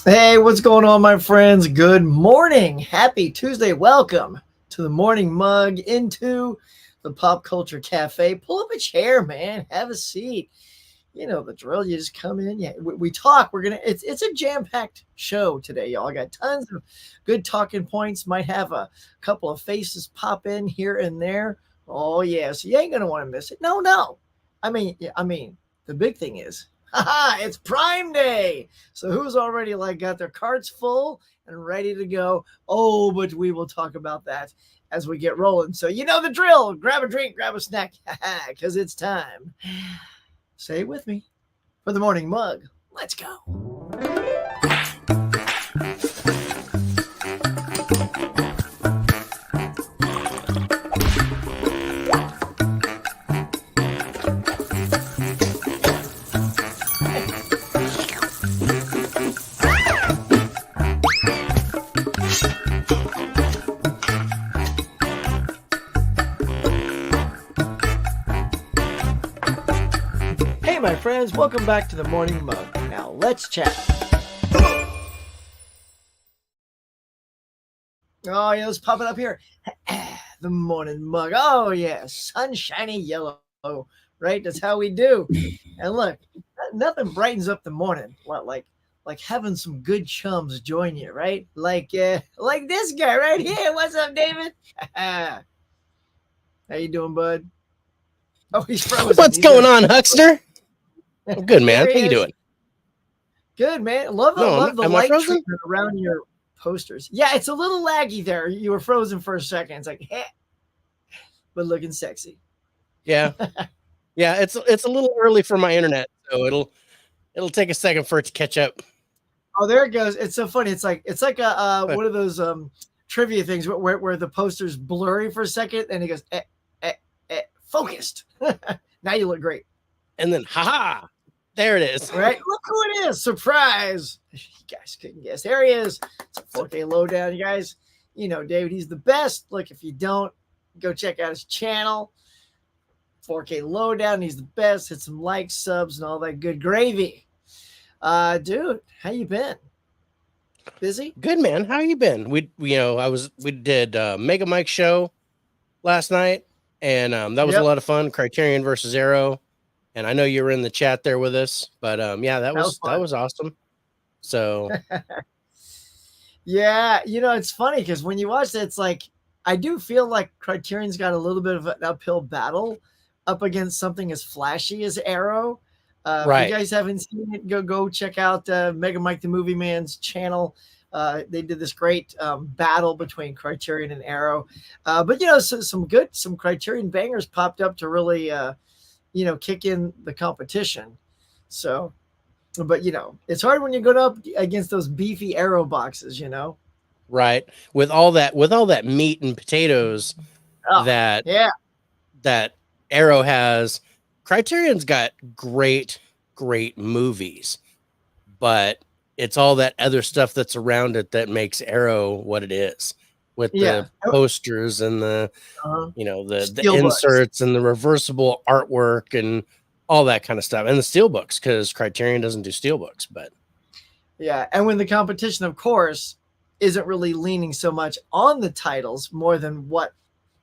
Hey, what's going on, my friends? Good morning. Happy Tuesday. Welcome to the Morning Mug into the Pop Culture Cafe. Pull up a chair, man. Have a seat. You know the drill. You just come in. Yeah, we talk. It's a jam-packed show today, y'all. I got tons of good talking points. Might have a couple of faces pop in here and there. Oh yeah, so you ain't gonna want to miss it. No, no. I mean, the big thing is, haha, it's Prime Day. So who's already like got their carts full and ready to go? Oh, but we will talk about that as we get rolling. So you know the drill. Grab a drink, grab a snack, because it's time. Say it with me for the morning mug. Let's go. Hey, my friends, welcome back to the morning mug. Now let's chat. Oh, yeah, let's pop it up here. The morning mug. Oh, yeah, sunshiny yellow, right? That's how we do. And look, nothing brightens up the morning like having some good chums join you, right? Like this guy right here. What's up, David? How you doing, bud? Oh, he's frozen. What's going on, Huckster? I'm good, man. How you is. doing? Good, man. Love the am I light frozen? treatment around your posters. Yeah, it's a little laggy there. You were frozen for a second. It's like, hey, but looking sexy. Yeah, yeah. It's a little early for my internet, so it'll take a second for it to catch up. Oh, there it goes. It's so funny. It's like a But, one of those trivia things where the poster's blurry for a second, and he goes, focused. Now you look great. and then, haha, there it is. Right? Look who it is. Surprise. You guys couldn't guess. There he is. It's a 4K lowdown, you guys. You know, David, he's the best. Look, if you don't, go check out his channel. 4K lowdown. He's the best. Hit some likes, subs, and all that good gravy. Dude, how you been? Busy? Good, man. How you been? We did Mega Mike show last night, and that was a lot of fun. Criterion versus Arrow, and I know you were in the chat there with us, but yeah, that was awesome. So yeah, you know, it's funny because when you watch it, it's like I do feel like Criterion's got a little bit of an uphill battle up against something as flashy as Arrow. right. If you guys haven't seen it, go check out Mega Mike the Movie Man's channel. They did this great battle between Criterion and Arrow. But you know, some Criterion bangers popped up to really kick in the competition. So, but you know, it's hard when you go up against those beefy Arrow boxes, you know. Right. With all that meat and potatoes that Arrow has, Criterion's got great movies, but it's all that other stuff that's around it that makes Arrow what it is, with the posters and the the inserts and the reversible artwork and all that kind of stuff, and the steelbooks, because Criterion doesn't do steelbooks. But yeah, and when the competition, of course, isn't really leaning so much on the titles more than what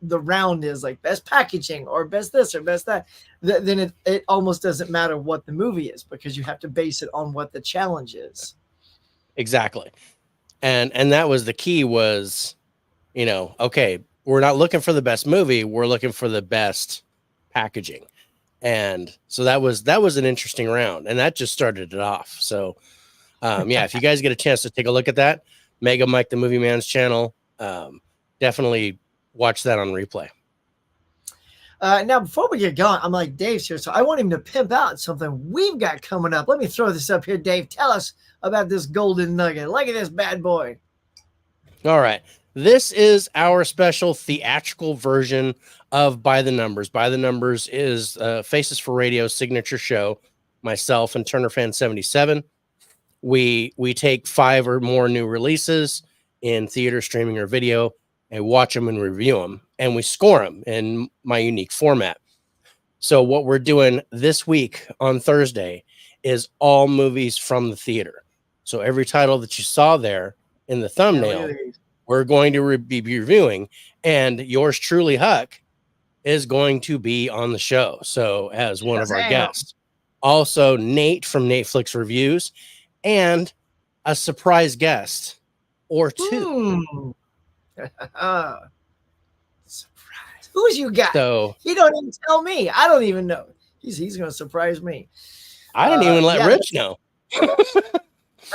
the round is, like best packaging or best this or best that, then it almost doesn't matter what the movie is, because you have to base it on what the challenge is. Exactly. And that was the key, was, okay, we're not looking for the best movie, we're looking for the best packaging. And so that was an interesting round, and that just started it off. So yeah, if you guys get a chance to take a look at that, Mega Mike the Movie Man's channel, definitely watch that on replay. Now, before we get going, I'm like, Dave's here, so I want him to pimp out something we've got coming up. Let me throw this up here, Dave. Tell us about this golden nugget. Look at this bad boy. All right. This is our special theatrical version of By the Numbers. By the Numbers is Faces for Radio's signature show. Myself and Turner Fan 77. We take 5 or more new releases in theater, streaming, or video, and watch them and review them, and we score them in my unique format. So what we're doing this week on Thursday is all movies from the theater. So every title that you saw there in the thumbnail, we're going to be reviewing, and yours truly, Huck, is going to be on the show. So as one of our guests, also Nate from Netflix Reviews, and a surprise guest or two. Surprise! Who's you got? So he don't even tell me. I don't even know. He's going to surprise me. I didn't even let Rich know.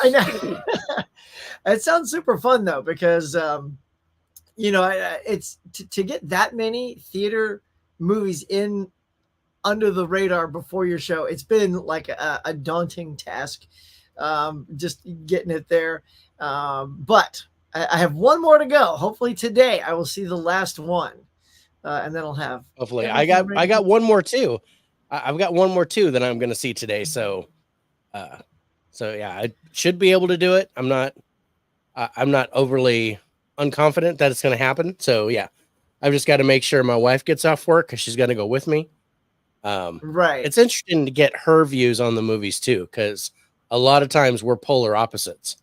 I know. It sounds super fun though, because it's to get that many theater movies in under the radar before your show. It's been like a daunting task, just getting it there. But I have one more to go. Hopefully today I will see the last one, and then I'll have. Hopefully, I got one more too. I've got one more too that I'm going to see today. So yeah, I should be able to do it. I'm not overly unconfident that it's going to happen. So yeah, I've just got to make sure my wife gets off work because she's got to go with me. Right. It's interesting to get her views on the movies too, because a lot of times we're polar opposites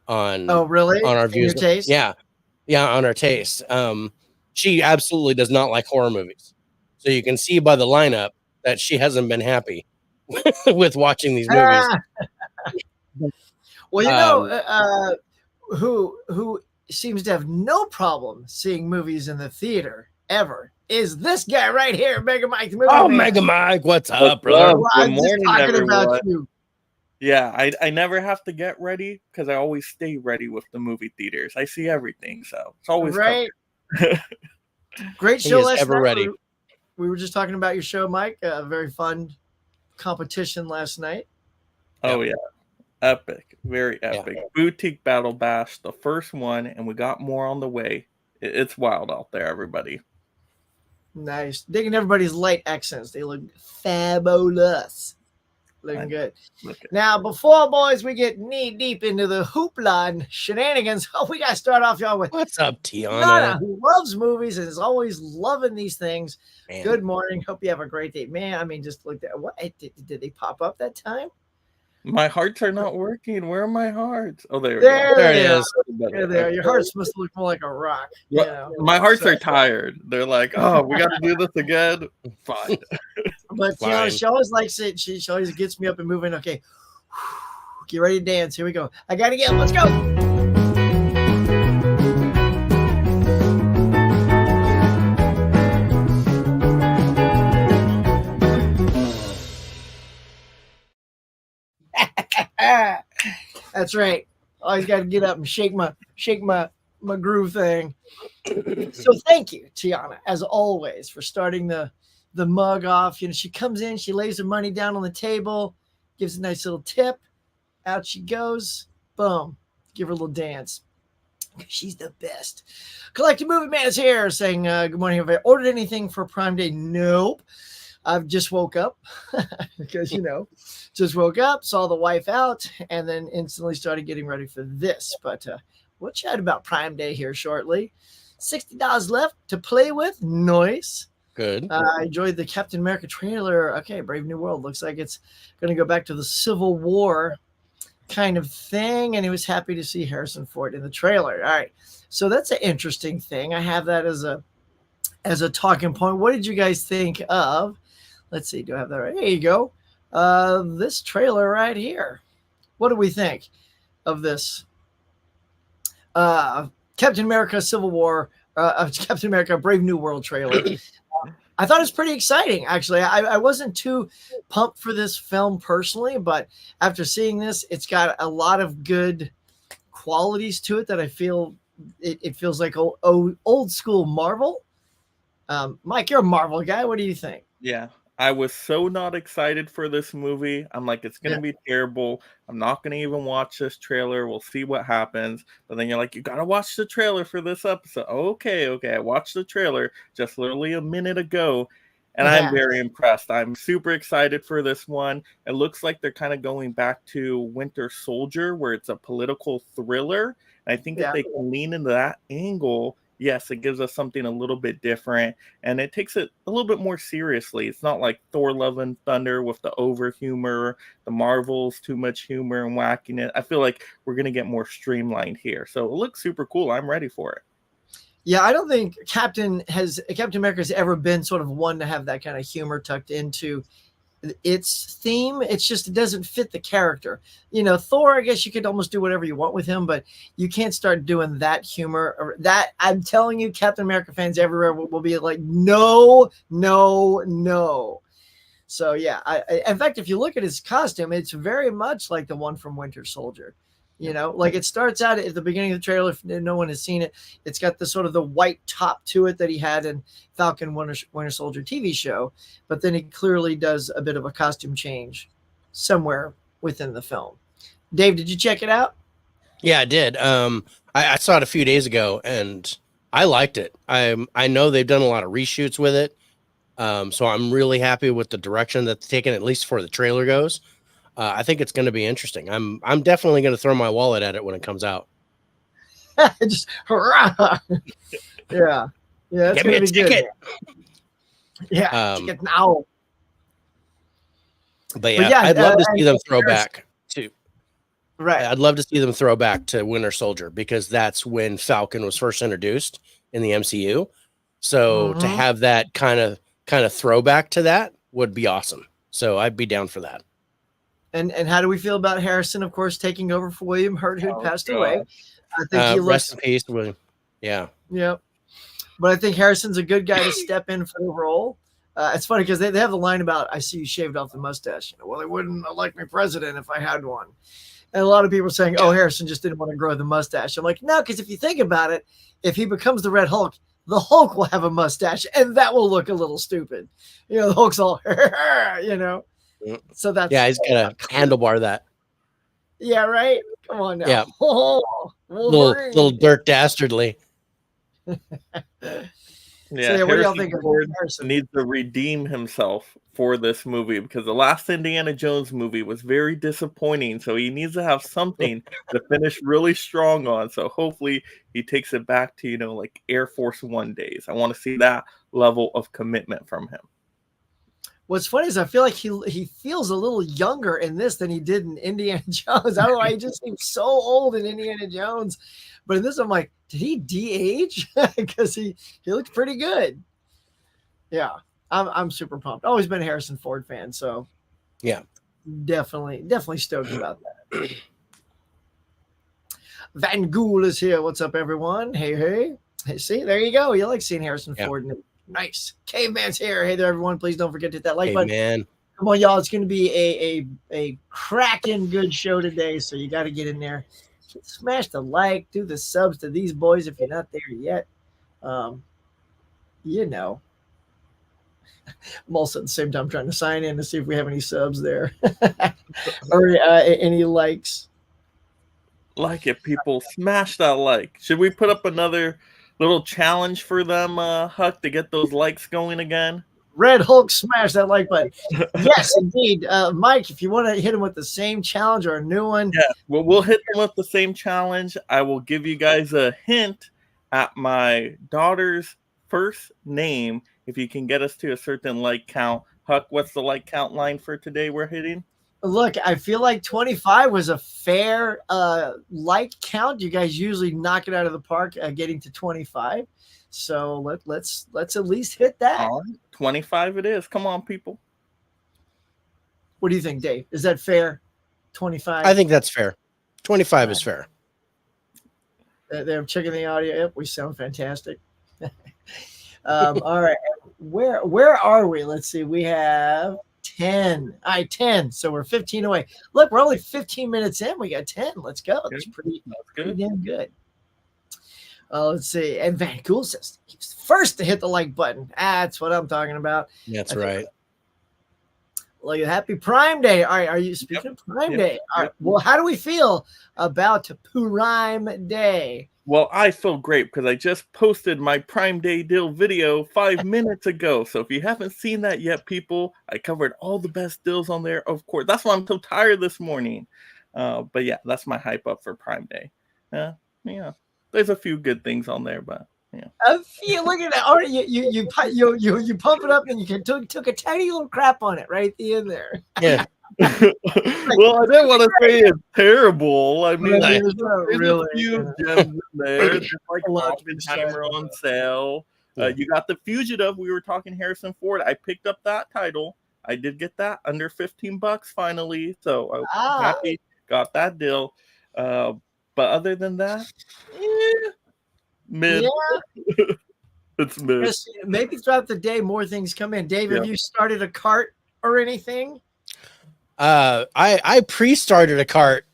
on. Oh, really? On our views. Your taste? Yeah, on our taste. She absolutely does not like horror movies, so you can see by the lineup that she hasn't been happy with watching these movies. Well, who seems to have no problem seeing movies in the theater ever is this guy right here, Mega Mike. Mega Mike, what's up, brother? Good morning, everyone. Yeah, I never have to get ready because I always stay ready with the movie theaters. I see everything, so it's always right. Great show last night. Ready. We were just talking about your show, Mike. A very fun competition last night. Oh yeah, epic, very epic. Yeah. Boutique Battle Bash, the first one, and we got more on the way. It's wild out there, everybody. Nice. Digging everybody's light accents. They look fabulous. Looking good. Now, before, boys, we get knee deep into the hoopla and shenanigans, we got to start off, y'all, with what's up, Tiana? Who loves movies and is always loving these things. Man. Good morning. Hope you have a great day. Man, I mean, just look at what did they pop up that time? My hearts are not working. Where are my hearts? Oh, there it is. There. Your heart's supposed to look more like a rock. Well, you know? My hearts are tired. They're like, oh, we got to do this again. Fine. But she always likes it. She always gets me up and moving. Okay, get ready to dance. Here we go. I got to get. Let's go. That's right. Always got to get up and shake my groove thing. So thank you, Tiana, as always, for starting the mug off. You know, she comes in, she lays her money down on the table, gives a nice little tip. Out she goes. Boom. Give her a little dance. She's the best. Collective Movie Man is here saying, good morning. Have I ordered anything for Prime Day? Nope. I've just woke up because, just woke up, saw the wife out, and then instantly started getting ready for this. But we'll chat about Prime Day here shortly. $60 left to play with. Nice. Good. I enjoyed the Captain America trailer. Okay, Brave New World. Looks like it's going to go back to the Civil War kind of thing. And he was happy to see Harrison Ford in the trailer. All right. So that's an interesting thing. I have that as a talking point. What did you guys think of? Let's see. Do I have that right? There you go. This trailer right here. What do we think of this? Captain America Civil War, Captain America Brave New World trailer. I thought it was pretty exciting, actually. I wasn't too pumped for this film personally, but after seeing this, it's got a lot of good qualities to it that I feel it feels like old school Marvel. Mike, you're a Marvel guy. What do you think? Yeah. I was so not excited for this movie. I'm like, it's going to be terrible. I'm not going to even watch this trailer. We'll see what happens. But then you're like, you got to watch the trailer for this episode. Okay. I watched the trailer just literally a minute ago, and I'm very impressed. I'm super excited for this one. It looks like they're kind of going back to Winter Soldier, where it's a political thriller. And I think that they can lean into that angle yes, it gives us something a little bit different, and it takes it a little bit more seriously. It's not like Thor: Love and Thunder with the over humor, the Marvels too much humor and wackiness. I feel like we're gonna get more streamlined here, so it looks super cool. I'm ready for it. Yeah, I don't think Captain America has ever been sort of one to have that kind of humor tucked into its theme. It's just it doesn't fit the character. Thor, I guess you could almost do whatever you want with him, but you can't start doing that humor or that. I'm telling you, Captain America fans everywhere will be like, no, no, no. So yeah, in fact, if you look at his costume, it's very much like the one from Winter Soldier. Like it starts out at the beginning of the trailer. If no one has seen it, it's got the sort of the white top to it that he had in Falcon Winter Soldier TV show. But then he clearly does a bit of a costume change somewhere within the film. Dave, did you check it out? Yeah, I did. I saw it a few days ago and I liked it. I know they've done a lot of reshoots with it. So I'm really happy with the direction that's taken, at least for the trailer goes. I think it's going to be interesting. I'm definitely going to throw my wallet at it when it comes out. Just hurrah! Yeah, that's Get me a ticket. Yeah, ticket now. But yeah, I'd love to see them throw back to. Right. I'd love to see them throw back to Winter Soldier because that's when Falcon was first introduced in the MCU. So to have that kind of throwback to that would be awesome. So I'd be down for that. And how do we feel about Harrison, of course, taking over for William Hurt, who passed away? I think he looks. Rest in peace, William. Yeah. Yeah. But I think Harrison's a good guy to step in for the role. It's funny because they have a line about, I see you shaved off the mustache. Well, they wouldn't elect me president if I had one. And a lot of people are saying, oh, Harrison just didn't want to grow the mustache. I'm like, no, because if you think about it, if he becomes the Red Hulk, the Hulk will have a mustache, and that will look a little stupid. The Hulk's all, So that's he's gonna handlebar that. Yeah, right. Come on now. Yeah, little dirt dastardly. Yeah, what do y'all think? Harrison needs to redeem himself for this movie because the last Indiana Jones movie was very disappointing. So he needs to have something to finish really strong on. So hopefully he takes it back to like Air Force One days. I want to see that level of commitment from him. What's funny is I feel like he feels a little younger in this than he did in Indiana Jones. I don't know why he just seems so old in Indiana Jones. But in this, I'm like, did he de-age? Because he looks pretty good. Yeah, I'm super pumped. Always been a Harrison Ford fan, so yeah, definitely stoked about that. Van Gool is here. What's up, everyone? Hey, see, there you go. You like seeing Harrison Ford in it. Nice. Caveman's here. Hey there, everyone. Please don't forget to hit that like button. Man. Come on, y'all. It's going to be a cracking good show today, so you got to get in there. Smash the like. Do the subs to these boys if you're not there yet. I'm also at the same time trying to sign in to see if we have any subs there or any likes. Like it, people. Smash that like. Should we put up another little challenge for them, Huck, to get those likes going again? Red Hulk, smash that like button. Yes, indeed. Mike, if you want to hit him with the same challenge or a new one. Yeah, well, we'll hit them with the same challenge. I will give you guys a hint at my daughter's first name if you can get us to a certain like count. Huck, what's the like count line for today we're hitting? Look, I feel like 25 was a fair like count. You guys usually knock it out of the park getting to 25. So let's at least hit that. All right, 25 it is. Come on, people. What do you think, Dave? Is that fair? 25? I think that's fair. 25 is fair. They're checking the audio. Yep, we sound fantastic. All right. Where are we? Let's see. We have 10. All right, 10. So we're 15 away. Look, we're only 15 minutes in. We got 10. Let's go. That's pretty damn good. Let's see. And Van Gool says he was first to hit the like button. That's what I'm talking about. That's right. Look at Happy Prime Day. All right. Are you speaking of Prime Day? All right. Well, how do we feel about Prime Day? Well, I feel great because I just posted my Prime Day deal video 5 minutes ago. So if you haven't seen that yet, people, I covered all the best deals on there. Of course, that's why I'm so tired this morning. But yeah, that's my hype up for Prime Day. Yeah. There's a few good things on there, but I feel, look at that. Oh, you pump it up and you took a tiny little crap on it right at the end there. Yeah. Well, I didn't want to say it's terrible. I mean, there's really a few gems in there. There's like Oppenheimer on sale. You got The Fugitive. We were talking Harrison Ford. I picked up that title. I did get that under $15 finally. So I'm happy. Got that deal. But other than that, mid. Yeah. It's mid. Maybe throughout the day more things come in. Dave, have you started a cart or anything? I pre-started a cart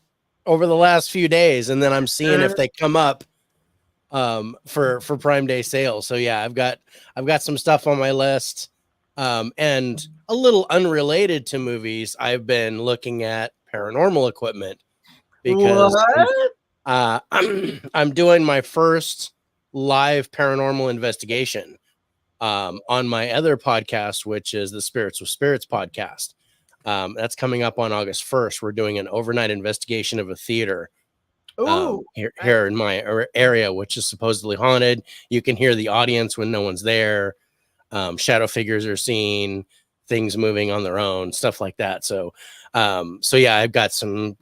over the last few days, and then I'm seeing if they come up for Prime Day sale. So yeah, I've got some stuff on my list. And a little unrelated to movies, I've been looking at paranormal equipment because I'm doing my first live paranormal investigation on my other podcast, which is the Spirits with Spirits podcast. That's coming up on August 1st. We're doing an overnight investigation of a theater here in my area, which is supposedly haunted. You can hear the audience when no one's there. Shadow figures are seen, things moving on their own, stuff like that. So yeah, I've got some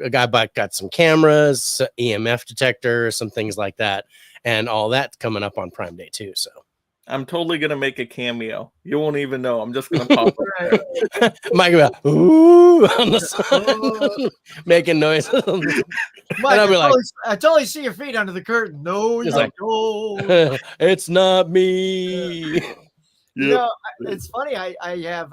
cameras, EMF detectors, some things like that, and all that coming up on Prime Day too. So I'm totally gonna make a cameo. You won't even know. I'm just gonna pop up. Mike about ooh on the side, making noises. Mike, I'll be like, I totally see your feet under the curtain. No, you don't. It's not me. You know, it's funny. I have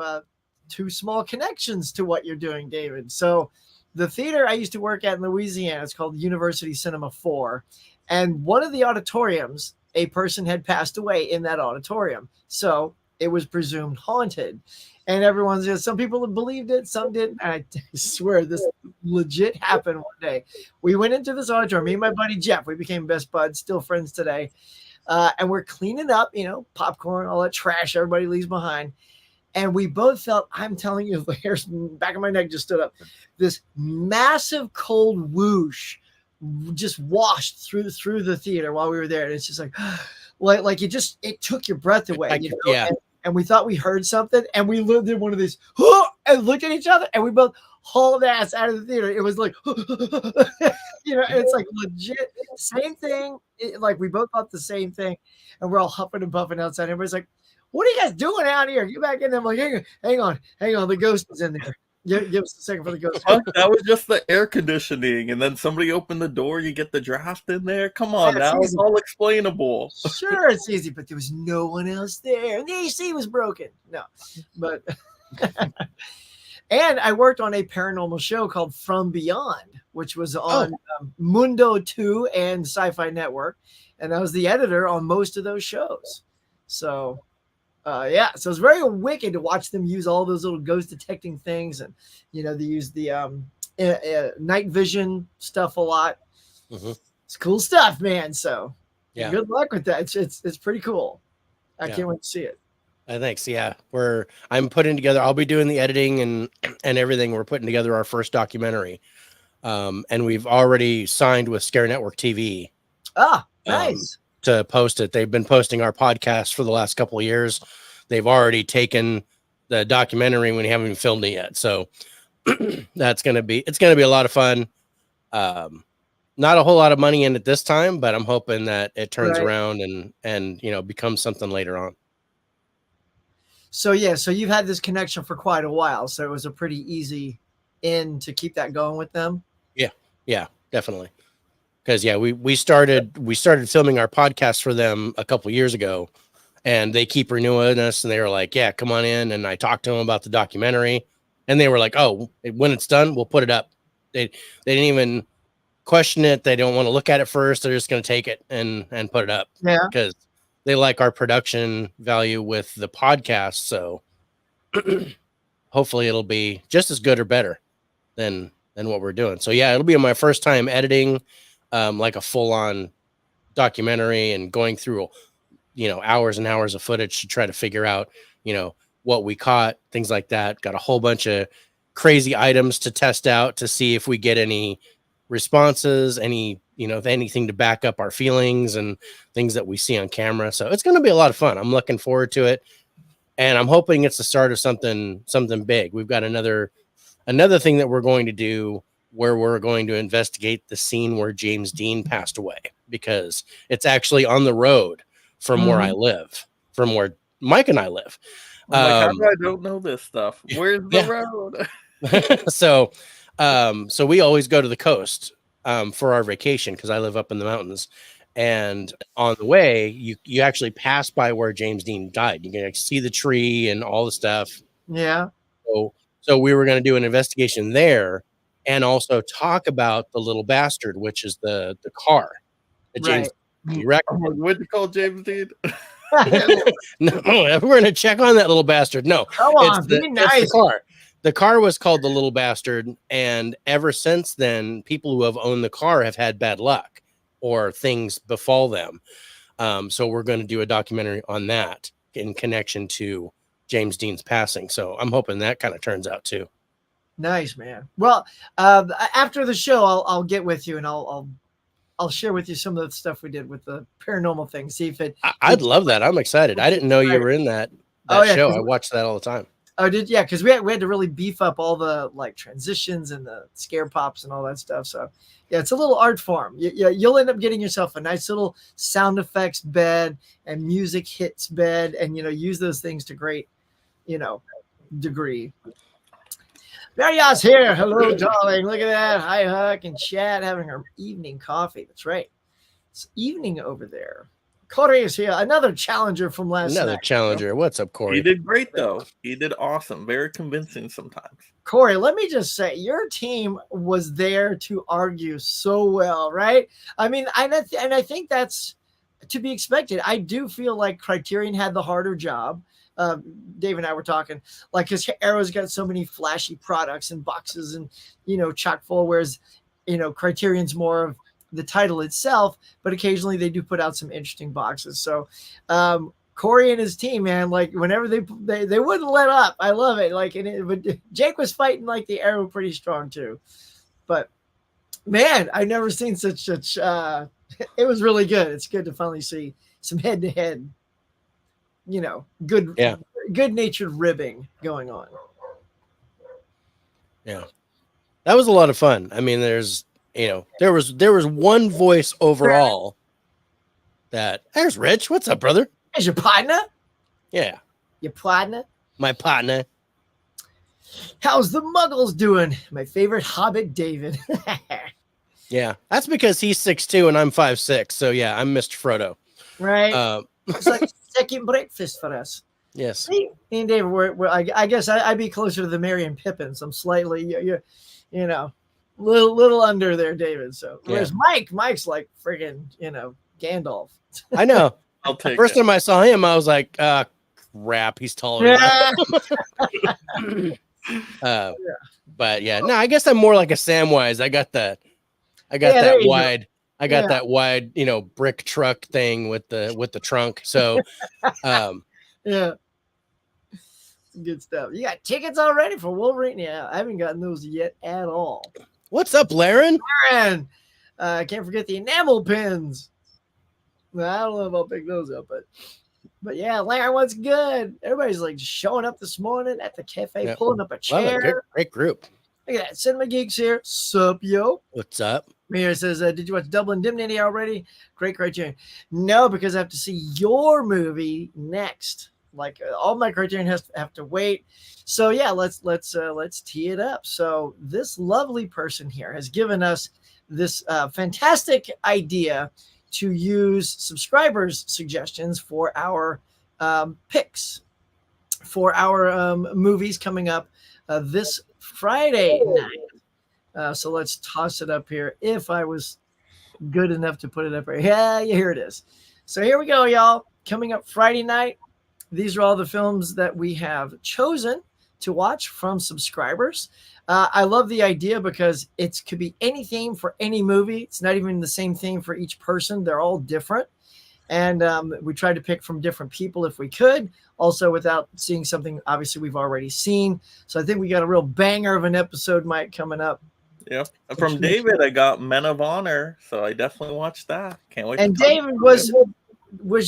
two small connections to what you're doing, David. So the theater I used to work at in Louisiana, it's called University Cinema 4. And one of the auditoriums, a person had passed away in that auditorium. So it was presumed haunted. And everyone's just, some people believed it, some didn't. And I swear this legit happened one day. We went into this auditorium, me and my buddy Jeff, we became best buds, still friends today. And we're cleaning up, popcorn, all that trash everybody leaves behind. And we both felt, I'm telling you, the hairs back of my neck just stood up. This massive cold whoosh just washed through the theater while we were there. And it's just like it took your breath away. Yeah. And we thought we heard something, and we did one of these and looked at each other, and we both hauled ass out of the theater. It was like, it's like legit same thing. Like we both thought the same thing, and we're all huffing and puffing outside. Everybody's like, "What are you guys doing out here? Get back in there!" I'm like, "Hang on, the ghost is in there." Give us a second for the ghost. That was just the air conditioning, and then somebody opened the door. You get the draft in there. Come on, now it's all explainable. Sure, it's easy, but there was no one else there, and the AC was broken. No, but and I worked on a paranormal show called From Beyond, which was on Mundo 2 and Sci-Fi Network, and I was the editor on most of those shows. So. So it's very wicked to watch them use all those little ghost detecting things, and they use the night vision stuff a lot. Mm-hmm. It's cool stuff, man. So good luck with that. It's pretty cool. I can't wait to see it. Thanks. Yeah, I'm putting together. I'll be doing the editing and everything. We're putting together our first documentary, and we've already signed with Scare Network TV. Nice. To post it. They've been posting our podcast for the last couple of years. They've already taken the documentary when we haven't even filmed it yet. So it's going to be a lot of fun. Not a whole lot of money in it this time, but I'm hoping that it turns around and becomes something later on. So you've had this connection for quite a while. So it was a pretty easy in to keep that going with them. Yeah, definitely. Because we started filming our podcast for them a couple years ago, and they keep renewing us, and they were like, "Yeah, come on in." And I talked to them about the documentary, and they were like, "Oh, when it's done, we'll put it up." They didn't even question it. They don't want to look at it first. They're just going to take it and put it up. Yeah, because they like our production value with the podcast. So hopefully it'll be just as good or better than what we're doing. So yeah, it'll be my first time editing. Like a full-on documentary and going through, hours and hours of footage to try to figure out, what we caught, things like that. Got a whole bunch of crazy items to test out to see if we get any responses, anything to back up our feelings and things that we see on camera. So it's going to be a lot of fun. I'm looking forward to it, and I'm hoping it's the start of something big. We've got another thing that we're going to do, where we're going to investigate the scene where James Dean passed away, because it's actually on the road from where I live, from where Mike and I live. How do I don't know this stuff? Where's the road? So we always go to the coast for our vacation, because I live up in the mountains, and on the way you actually pass by where James Dean died. You can see the tree and all the stuff. Yeah. So we were going to do an investigation there, and also talk about the little bastard, which is the car that James Dean wrecked. What do you call James Dean? No, we're going to check on that little bastard. No, come on, be nice. It's the car. The car was called the Little Bastard, and ever since then, people who have owned the car have had bad luck or things befall them. So we're going to do a documentary on that in connection to James Dean's passing. So I'm hoping that kind of turns out too. Nice, man. Well, after the show, I'll get with you, and I'll share with you some of the stuff we did with the paranormal thing. See if I'd love that. I'm excited. I didn't know you were in that show. I watched that all the time. Oh, yeah, because we had to really beef up all the transitions and the scare pops and all that stuff. So yeah, it's a little art form. You'll end up getting yourself a nice little sound effects bed and music hits bed, and use those things to great degree. Maria's here. Hello, darling. Look at that. Hi, Huck and Chad having our evening coffee. That's right. It's evening over there. Corey is here. Another challenger from last night. Another challenger. What's up, Corey? He did great, though. He did awesome. Very convincing sometimes. Corey, let me just say, your team was there to argue so well, right? I mean, and I think that's to be expected. I do feel like Criterion had the harder job. Dave and I were talking, because Arrow's got so many flashy products and boxes and, chock full, whereas, Criterion's more of the title itself, but occasionally they do put out some interesting boxes. So Corey and his team, man, whenever they wouldn't let up. I love it. But Jake was fighting the Arrow pretty strong too. But man, I've never seen such it was really good. It's good to finally see some head to head, good natured ribbing going on. Yeah. That was a lot of fun. I mean, there's there was one voice overall there's Rich. What's up, brother? Is your partner? Yeah. Your partner? My partner. How's the Muggles doing? My favorite Hobbit, David. Yeah. That's because he's 6'2" and I'm 5'6". So yeah, I'm Mr. Frodo. Right. It's like second breakfast for us. Yes. Me and David, I guess I'd be closer to the Merry and Pippins. I'm slightly, little under there, David. So whereas Mike's like friggin', Gandalf. I know. I'll take First time I saw him, I was like, crap, he's taller. Yeah. But yeah, no, I guess I'm more like a Samwise. I got that wide. I got that wide, brick truck thing with the trunk. So, yeah. Good stuff. You got tickets already for Wolverine? Yeah, I haven't gotten those yet at all. What's up, Laren? Laren! Can't forget the enamel pins. I don't know if I'll pick those up, but yeah, Laren, what's good? Everybody's showing up this morning at the cafe, pulling up a chair. Great group. Look at that. Cinema Geeks here. Sup, yo. What's up? Mira says, did you watch Double Indemnity already? Great Criterion. No, because I have to see your movie next. All my Criterion have to wait. So yeah, let's tee it up. So this lovely person here has given us this fantastic idea to use subscribers' suggestions for our picks for our movies coming up this Friday night. So let's toss it up here. If I was good enough to put it up here. Yeah, here it is. So here we go, y'all. Coming up Friday night. These are all the films that we have chosen to watch from subscribers. I love the idea because it could be any theme for any movie. It's not even the same theme for each person. They're all different. And we tried to pick from different people if we could, also without seeing something obviously we've already seen. So I think we got a real banger of an episode, Mike, coming up. Yep. From David, I got Men of Honor, so I definitely watched that. Can't wait. And David was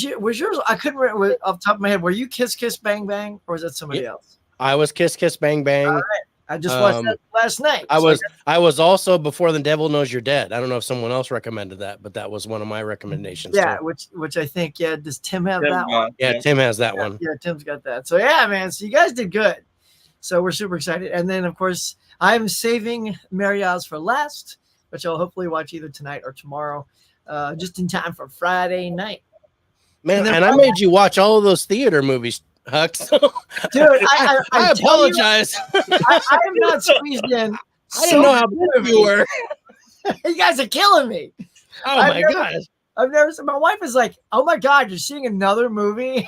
yours? I couldn't remember off the top of my head. Were you Kiss Kiss Bang Bang, or was that somebody else? I was Kiss Kiss Bang Bang. All right. I just watched that last night. I was also Before the Devil Knows You're Dead. I don't know if someone else recommended that, but that was one of my recommendations. Yeah, too. which I think, does Tim have that one? Yeah, Tim has that one. Yeah, Tim's got that. So yeah, man. So you guys did good. So we're super excited. And then of course I'm saving Mary Oz for last, which I'll hopefully watch either tonight or tomorrow, just in time for Friday night. Man, and I made you watch all of those theater movies, Huck. So dude, I apologize. I am not squeezed in. I didn't know how good you were. You guys are killing me. Oh my gosh. I've never seen. My wife is like, "Oh my god, you're seeing another movie."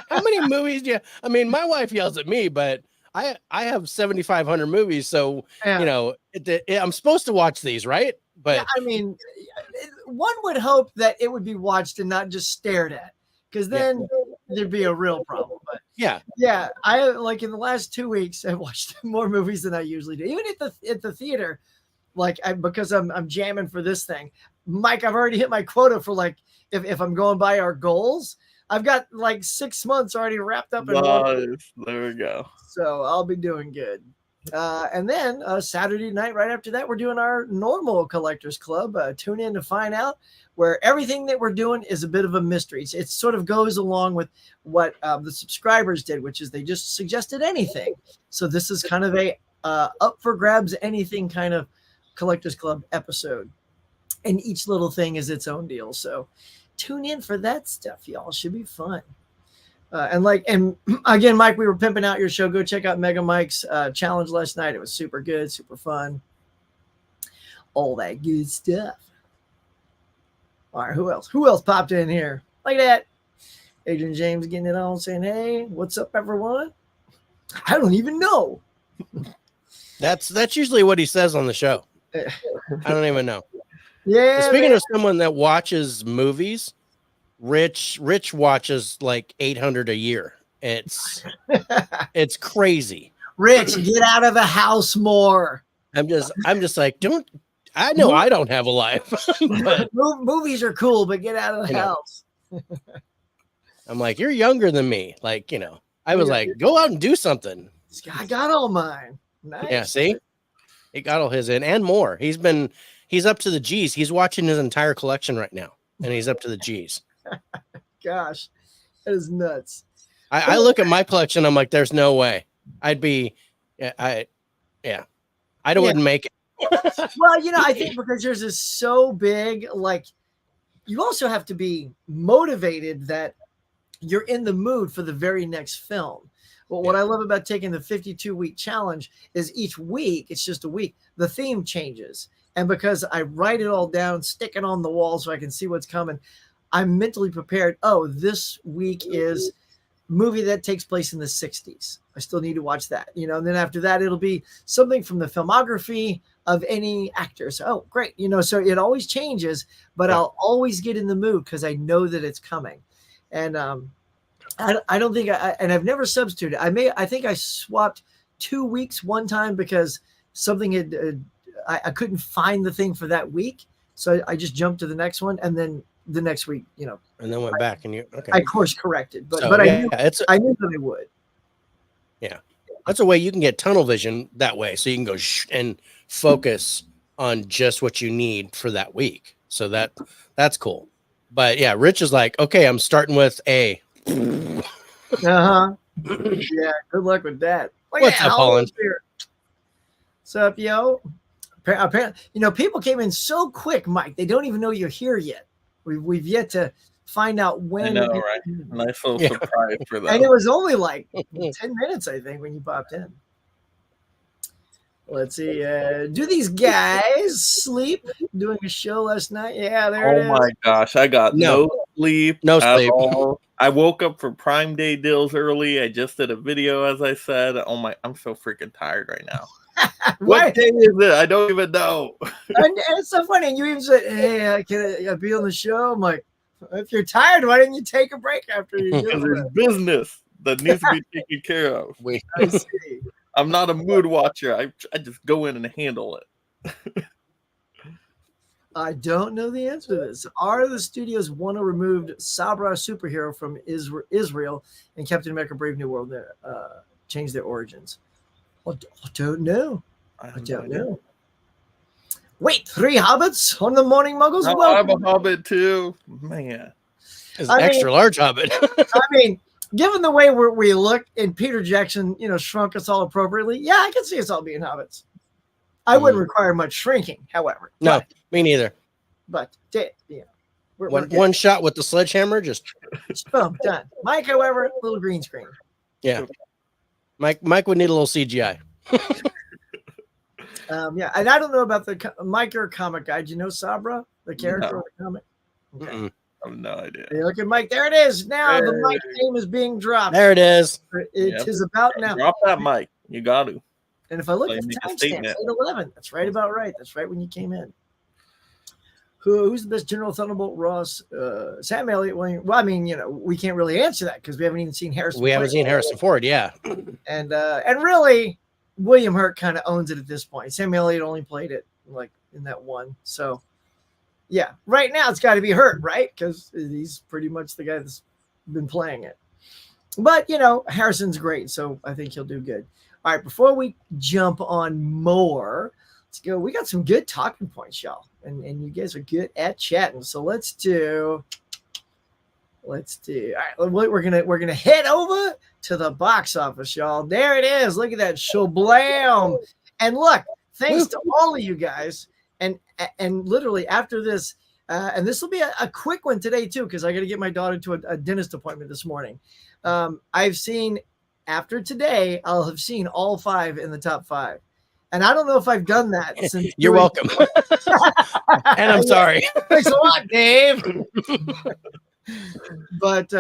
How many movies do you? I mean, my wife yells at me, but I have 7,500 movies, so you know, I'm supposed to watch these, right? But yeah, I mean, one would hope that it would be watched and not just stared at, because then there'd be a real problem. But yeah, I like in the last 2 weeks I've watched more movies than I usually do, even at the theater. Like because I'm jamming for this thing, Mike. I've already hit my quota for like if I'm going by our goals. I've got like 6 months already wrapped up. Nice. There we go. So I'll be doing good. And then Saturday night, right after that, we're doing our normal Collectors Club. Tune in to find out, where everything that we're doing is a bit of a mystery. It sort of goes along with what the subscribers did, which is they just suggested anything. So this is kind of a up for grabs anything kind of Collectors Club episode. And each little thing is its own deal. So tune in for that stuff, y'all. Should be fun. And again, Mike, we were pimping out your show. Go check out Mega Mike's challenge last night. It was super good, super fun. All that good stuff. All right, who else? Who else popped in here? Like that. Adrian James getting it on, saying, "Hey, what's up, everyone?" I don't even know. That's usually what he says on the show. I don't even know. Yeah. Speaking of someone that watches movies, Rich watches like 800 a year. It's crazy. Rich, get out of the house more. I'm just like, I don't have a life. But, movies are cool, but get out of the house. I'm like, you're younger than me. Like, I was like, go out and do something. I got all mine. Nice. Yeah, see? He got all his in and more. He's up to the G's. He's watching his entire collection right now, and he's up to the G's. Gosh, that is nuts. I look at my collection. I'm like, there's no way. I wouldn't make it. Well, I think because yours is so big, like you also have to be motivated that you're in the mood for the very next film. Well, what I love about taking the 52-week challenge is each week, it's just a week, the theme changes. And because I write it all down, stick it on the wall so I can see what's coming, I'm mentally prepared. Oh, this week is movie that takes place in the 60s. I still need to watch that, and then after that, it'll be something from the filmography of any actors. Oh, great. So it always changes, but I'll always get in the mood because I know that it's coming. And I don't think and I've never substituted. I think I swapped 2 weeks one time because something had, I couldn't find the thing for that week. So I just jumped to the next one. And then the next week, and then went back and I course corrected, but I knew that I would. Yeah. That's a way you can get tunnel vision that way. So you can go and focus on just what you need for that week. So that's cool. But yeah, Rich is like, okay, I'm starting with A. Yeah, good luck with that. What's up, Holland? What's up, yo? Apparently, people came in so quick, Mike. They don't even know you're here yet. We've yet to find out when. I know, right? Nice little surprise for that. And it was only like 10 minutes, I think, when you popped in. Let's see. Do these guys sleep doing a show last night? Yeah, there it is. Oh my gosh, I got no sleep. No sleep. All. I woke up for Prime Day deals early. I just did a video, as I said. Oh my, I'm so freaking tired right now. What day is it? I don't even know. And it's so funny. And you even said, "Hey, can I be on the show?" I'm like, if you're tired, why didn't you take a break after you do There's business that needs to be taken care of. I see. I'm not a mood watcher. I just go in and handle it. I don't know the answer to this. Are the studios want to remove Sabra superhero from Israel and Captain America: Brave New World change their origins? I don't know. I don't know. Wait, 3 hobbits on the Morning Muggles? No, I have a hobbit too, man. It's an extra large hobbit. I mean, given the way we look, and Peter Jackson, shrunk us all appropriately. Yeah, I can see us all being hobbits. I wouldn't require much shrinking, however. No, me neither. But one shot with the sledgehammer, just boom, done. Mike, however, a little green screen. Yeah, Mike would need a little CGI. Yeah, and I don't know about the Mike, you're a comic guy. Do you know Sabra, the character of the comic? Okay. I have no idea. Hey, look at Mike. There it is. Now the Mike name is being dropped. There it is. It is about now. Drop that mic. You got to. And if I look at the timestamp, 8:11. That's right about right. That's right when you came in. Who's the best General Thunderbolt? Ross, Sam Elliott, William. Well, I mean, we can't really answer that because we haven't even seen Harrison. We haven't seen Harrison Ford, yeah. And really, William Hurt kind of owns it at this point. Sam Elliott only played it like in that one. So, yeah, right now it's got to be Hurt, right? Because he's pretty much the guy that's been playing it. But, Harrison's great, so I think he'll do good. All right, before we jump on more, let's go. We got some good talking points, y'all. And you guys are good at chatting. So let's do. All right, we're gonna head over to the box office, y'all. There it is. Look at that shablam. And look, thanks to all of you guys. And literally after this, and this will be a quick one today too, because I got to get my daughter to a dentist appointment this morning. I've seen after today, I'll have seen all 5 in the top 5. And I don't know if I've done that since. You're welcome. And I'm sorry. Thanks a lot, Dave. But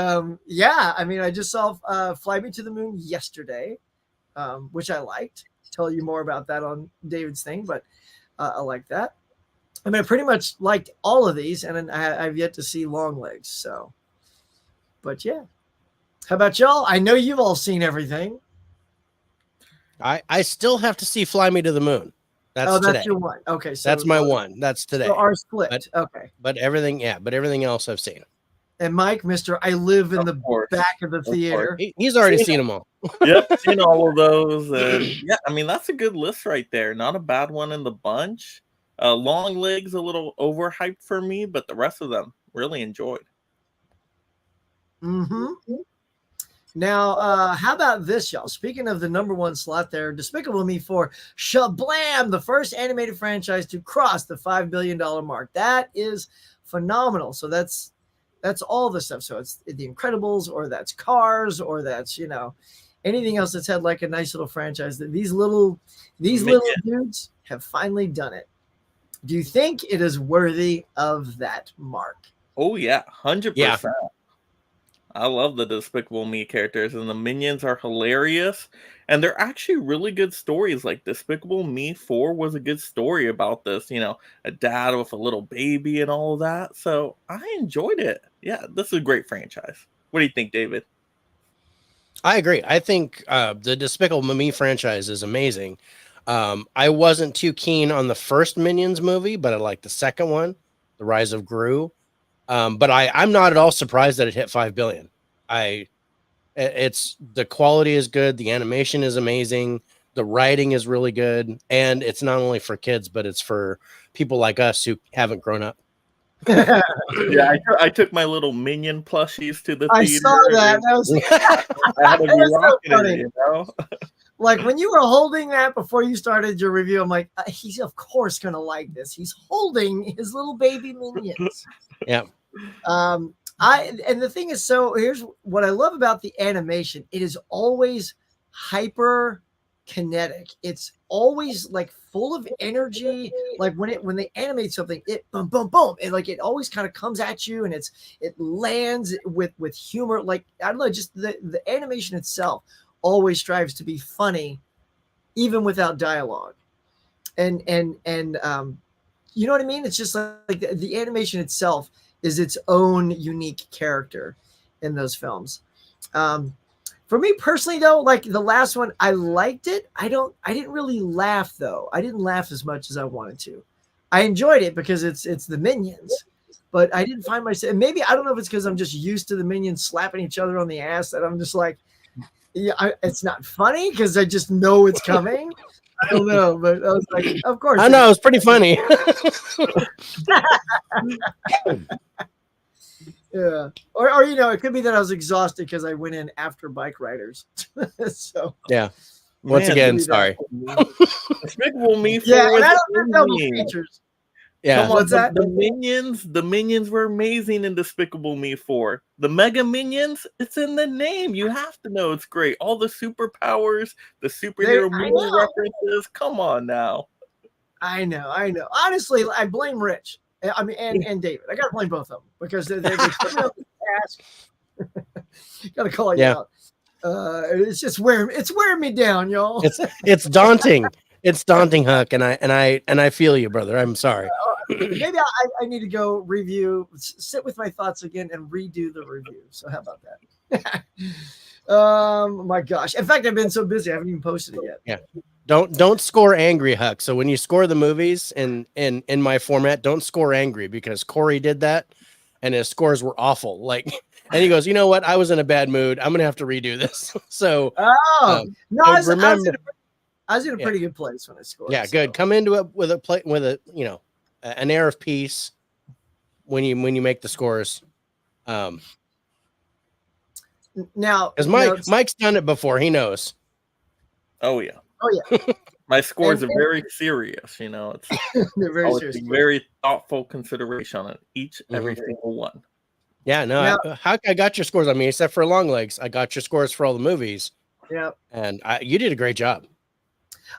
yeah, I mean, I just saw Fly Me to the Moon yesterday, which I liked. Tell you more about that on David's thing, but I like that. I mean, I pretty much liked all of these, and I've yet to see Longlegs. So, but yeah. How about y'all? I know you've all seen everything. I still have to see Fly Me to the Moon. That's that's today. Your one. Okay, so that's my one. That's today. So our split. Okay. But everything else I've seen. And Mike, Mr. I live in the back of the theater. He's already seen them all. Yep, seen all of those. And yeah, I mean, that's a good list right there. Not a bad one in the bunch. Longlegs a little overhyped for me, but the rest of them really enjoyed. Mm-hmm. Now, how about this, y'all? Speaking of the number 1 slot there, Despicable Me 4, shablam, the first animated franchise to cross the $5 billion mark. That is phenomenal. So that's all the stuff. So it's The Incredibles, or that's Cars, or that's, anything else that's had like a nice little franchise. These little dudes have finally done it. Do you think it is worthy of that mark? Oh, yeah, 100%. Yeah. I love the Despicable Me characters, and the Minions are hilarious. And they're actually really good stories. Like Despicable Me 4 was a good story about this, a dad with a little baby and all of that. So I enjoyed it. Yeah, this is a great franchise. What do you think, David? I agree. I think the Despicable Me franchise is amazing. I wasn't too keen on the first Minions movie, but I liked the second one, The Rise of Gru. But I'm not at all surprised that it hit 5 billion. It's the quality is good. The animation is amazing. The writing is really good. And it's not only for kids, but it's for people like us who haven't grown up. Yeah, I took my little Minion plushies to the theater. I saw that. I had to be rocking it, Like when you were holding that before you started your review, I'm like, he's of course gonna like this. He's holding his little baby minions. Yeah. And the thing is, so here's what I love about the animation. It is always hyper kinetic. It's always like full of energy. Like when they animate something, it boom, boom, boom. And like it always kind of comes at you, and it lands with humor. Like, I don't know, just the animation itself always strives to be funny, even without dialogue. And you know what I mean? It's just like the animation itself is its own unique character in those films. For me personally, though, like the last one, I liked it. I didn't really laugh though. I didn't laugh as much as I wanted to. I enjoyed it because it's the Minions, but I didn't find myself. Maybe I don't know if it's because I'm just used to the Minions slapping each other on the ass that I'm just like, yeah, it's not funny because I just know it's coming. I don't know, but I was like, of course. I know, it's pretty funny. Yeah, or it could be that I was exhausted because I went in after Bike Riders. So yeah. Once again, sorry. Despicable Me 4. Yeah, and I don't have double features. Yeah, come on, what's that? The minions were amazing in Despicable Me 4. The Mega Minions, it's in the name. You have to know it's great. All the superpowers, the superhero movie references. Come on now. I know. Honestly, I blame Rich. I mean, and David. I gotta blame both of them because they put me on the task. Gotta call you out. It's just wearing me down, y'all. It's daunting. It's daunting, Huck, and I feel you, brother. I'm sorry. Maybe I need to go sit with my thoughts again and redo the review. So how about that? My gosh. In fact, I've been so busy I haven't even posted it yet. Yeah. Don't score angry, Huck. So when you score the movies in my format, don't score angry because Corey did that and his scores were awful. Like, and he goes, you know what? I was in a bad mood. I'm gonna have to redo this. So no, I was in a pretty good place when I scored. Yeah, good. Come into it with a an air of peace when you make the scores. Now, because Mike's done it before, he knows. Oh yeah. My scores are very serious. It's they're very serious. Very thoughtful consideration on it, every single one. Yeah, no. I got your scores on me, except for Long Legs. I got your scores for all the movies. Yeah, and you did a great job.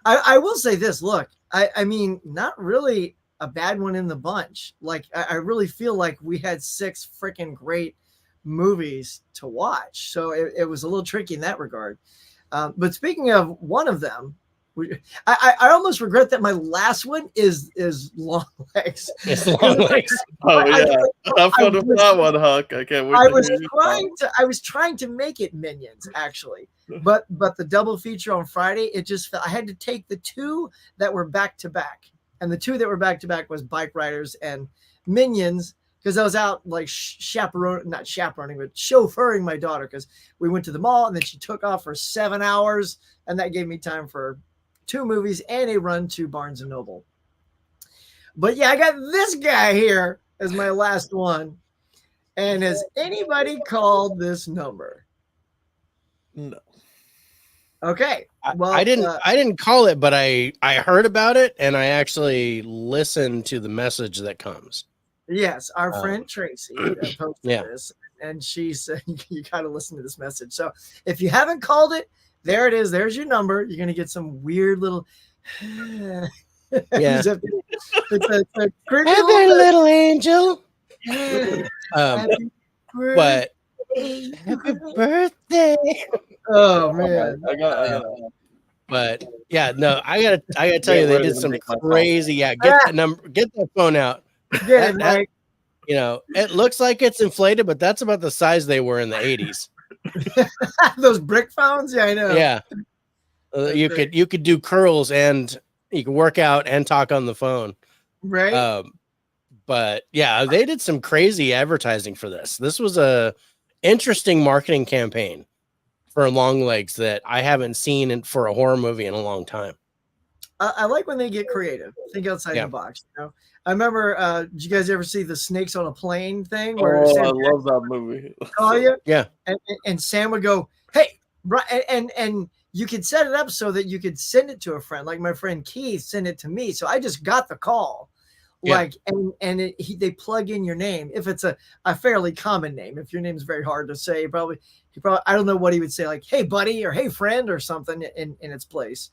I will say this. Look, I mean, not really a bad one in the bunch. Like, I really feel like we had 6 freaking great movies to watch. So it was a little tricky in that regard. But speaking of one of them, I almost regret that my last one is Long Legs. It's Long Legs. Oh yeah, I'm fun with that one, Huck. I can't wait. I was trying to make it Minions actually, but the double feature on Friday, it just felt I had to take the 2 that were back to back, and the 2 that were back to back was Bike Riders and Minions. Because I was out like not chaperoning, but chauffeuring my daughter because we went to the mall and then she took off for 7 hours, and that gave me time for 2 movies and a run to Barnes and Noble. But yeah, I got this guy here as my last one. And has anybody called this number? No. Okay. Well, I didn't call it, but I heard about it and I actually listened to the message that comes. Yes, our friend Tracy posted this, and she said you got to listen to this message. So if you haven't called it, there it is. There's your number. You're going to get some weird little. Yeah. it's a creepy little angel. But happy birthday. Oh man. I got But yeah, no, I gotta tell you, they did some crazy. Yeah, get that phone out. Get it, Mike. It looks like it's inflated, but that's about the size they were in the 80s. Those brick phones, yeah, I know. Yeah, you could do curls and you can work out and talk on the phone, right? But yeah, they did some crazy advertising for this. This was a interesting marketing campaign for Long Legs that I haven't seen for a horror movie in a long time. I like when they get creative, think outside the box. I remember, did you guys ever see the Snakes on a Plane thing? Where I love that movie. Call you? Yeah. And Sam would go, hey, and you could set it up so that you could send it to a friend. Like my friend Keith sent it to me. So I just got the call. Like, they plug in your name. If it's a fairly common name, if your name is very hard to say, probably, I don't know what he would say, like, hey, buddy, or hey, friend, or something in its place.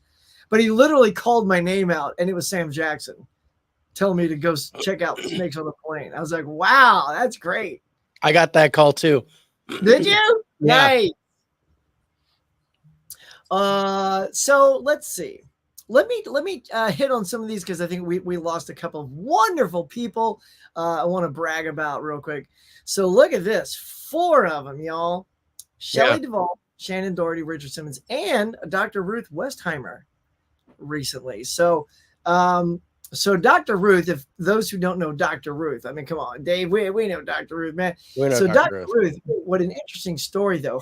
But he literally called my name out, and it was Sam Jackson telling me to go check out Snakes on the Plane. I was like, wow, that's great. I got that call too. Did you? Yeah. Nice. So let's see. Let me hit on some of these because I think we lost a couple of wonderful people I want to brag about real quick. So look at this. 4 of them, y'all. Shelley Duvall, Shannon Doherty, Richard Simmons, and Dr. Ruth Westheimer recently. So Dr. Ruth, if those who don't know Dr. Ruth, I mean, come on, Dave, we know Dr. Ruth, man. So Dr. Ruth, what an interesting story though.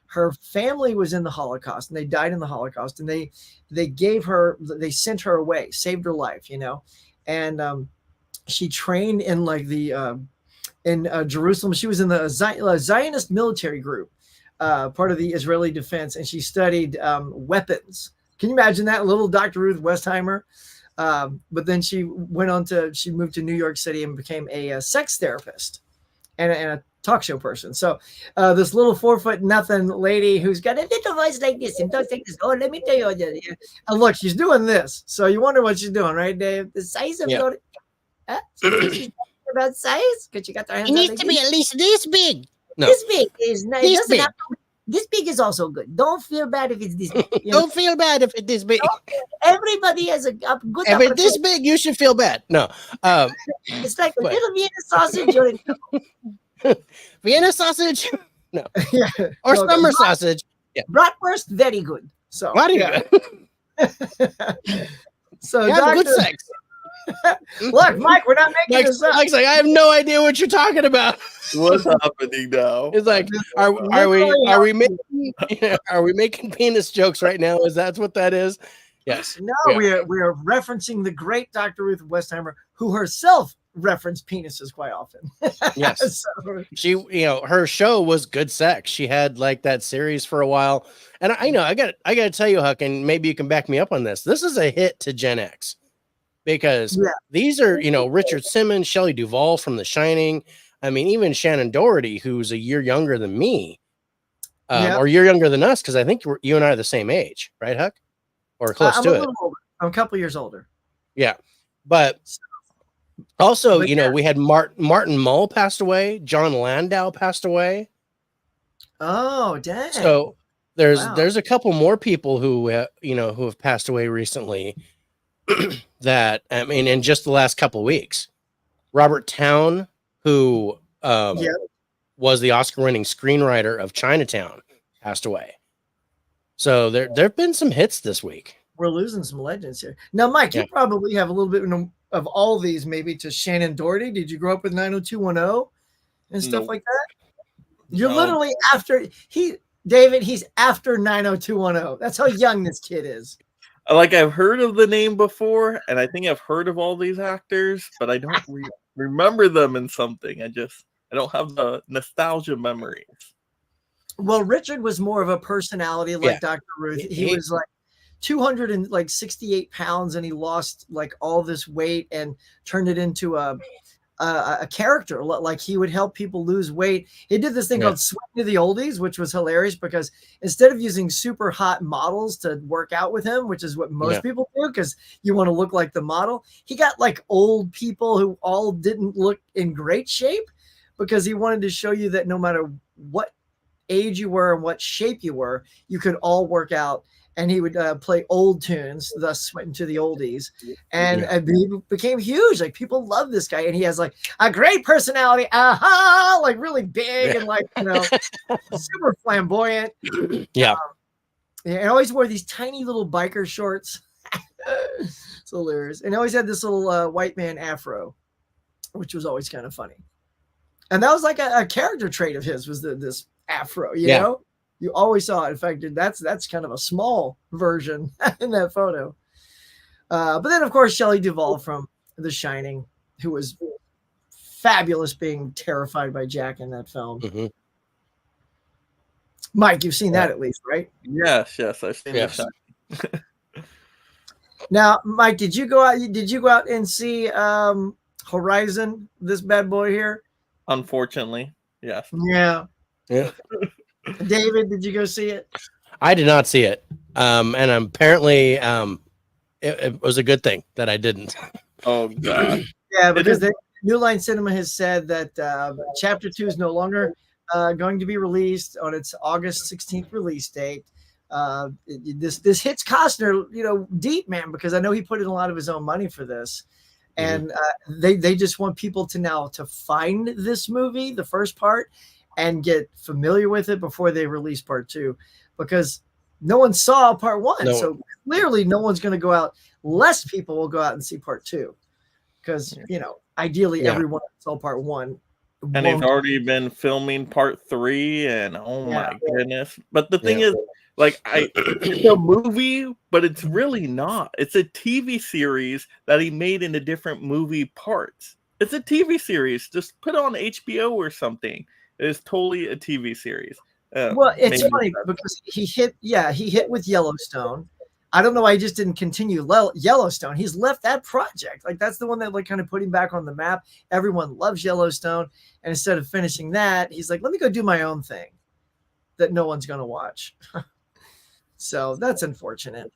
Her family was in the Holocaust and they died in the Holocaust, and they sent her away, saved her life, and she trained in like the in Jerusalem. She was in the Zionist military group, part of the Israeli defense, and she studied weapons. Can you imagine that, little Dr. Ruth Westheimer? But then she moved to New York City and became a sex therapist and a talk show person. So this little 4'0" lady who's got a little voice like this and talks like this. Oh, let me tell you. And look, she's doing this. So you wonder what she's doing, right, Dave? The size of your she's about size because she got their hands. It needs to be at least this big. No. This big is nice. This big. This big is also good. Don't feel bad if it's this big. Don't feel bad if it's this big. Everybody has a good. If it's this big, you should feel bad. No, it's like a little Vienna sausage. Vienna sausage, no, yeah, or summer sausage. Yeah, bratwurst, very good. So, very good. So, yeah, good sex. Look, Mike, we're not making this up. Mike's like, I have no idea what you're talking about. What's happening now? It's like, are we making penis jokes right now? Is that what that is? Yes. No, yeah. we are referencing the great Dr. Ruth Westheimer, who herself referenced penises quite often. Yes. So, she, her show was Good Sex. She had like that series for a while, and I got to tell you, Huck, and maybe you can back me up on this. This is a hit to Gen X. Because these are, Richard Simmons, Shelley Duvall from The Shining. I mean, even Shannon Doherty, who's a year younger than me, or a year younger than us, because I think you and I are the same age, right, Huck? Or close to it. Older. I'm a couple years older. Yeah. But also, we had Martin Mull passed away. John Landau passed away. Oh, dang. So there's a couple more people who have passed away recently. That in just the last couple of weeks, Robert Towne, who was the Oscar-winning screenwriter of Chinatown, passed away. So there have been some hits this week. We're losing some legends here. Now, Mike, you probably have a little bit of all these, maybe to Shannon Doherty. Did you grow up with 90210 and stuff like that? You're literally after David. He's after 90210. That's how young this kid is. Like, I've heard of the name before, and I think I've heard of all these actors, but I don't remember them in something. I don't have the nostalgia memories. Well, Richard was more of a personality like Dr. Ruth. He was like 268 pounds, and he lost like all this weight and turned it into a character. Like, he would help people lose weight. He did this thing called Sweating to the Oldies, which was hilarious because instead of using super hot models to work out with him, which is what most people do because you want to look like the model, he got like old people who all didn't look in great shape because he wanted to show you that no matter what age you were and what shape you were, you could all work out. And he would play old tunes, thus Sweating to the Oldies. And he became huge. Like, people love this guy. And he has like a great personality. Like really big and like, super flamboyant. Yeah. And always wore these tiny little biker shorts. It's hilarious. And always had this little white man afro, which was always kind of funny. And that was like a character trait of his, was this afro, you know? You always saw it. In fact, that's kind of a small version in that photo. But then, of course, Shelley Duvall from The Shining, who was fabulous being terrified by Jack in that film. Mm-hmm. Mike, you've seen that at least, right? Yes, I've seen The Shining. Now, Mike, did you go out and see Horizon, this bad boy here? Unfortunately, yes. Yeah. David, did you go see it? I did not see it. And apparently it was a good thing that I didn't. Oh, God. Yeah, because New Line Cinema has said that Chapter 2 is no longer going to be released on its August 16th release date. This hits Costner, deep, man, because I know he put in a lot of his own money for this. And they just want people to find this movie, the first part, and get familiar with it before they release part 2, because no one saw part 1. No. So clearly no one's going to go out. Less people will go out and see part 2, because, ideally everyone saw part 1. And he's already been filming part 3, and my goodness. But the thing is, like, it's a movie, but it's really not. It's a TV series that he made into different movie parts. It's a TV series. Just put it on HBO or something. It is totally a TV series. Well, it's funny because he hit with Yellowstone. I don't know why he just didn't continue Yellowstone. He's left that project. Like, that's the one that, like, kind of put him back on the map. Everyone loves Yellowstone. And instead of finishing that, he's like, let me go do my own thing that no one's going to watch. So that's unfortunate.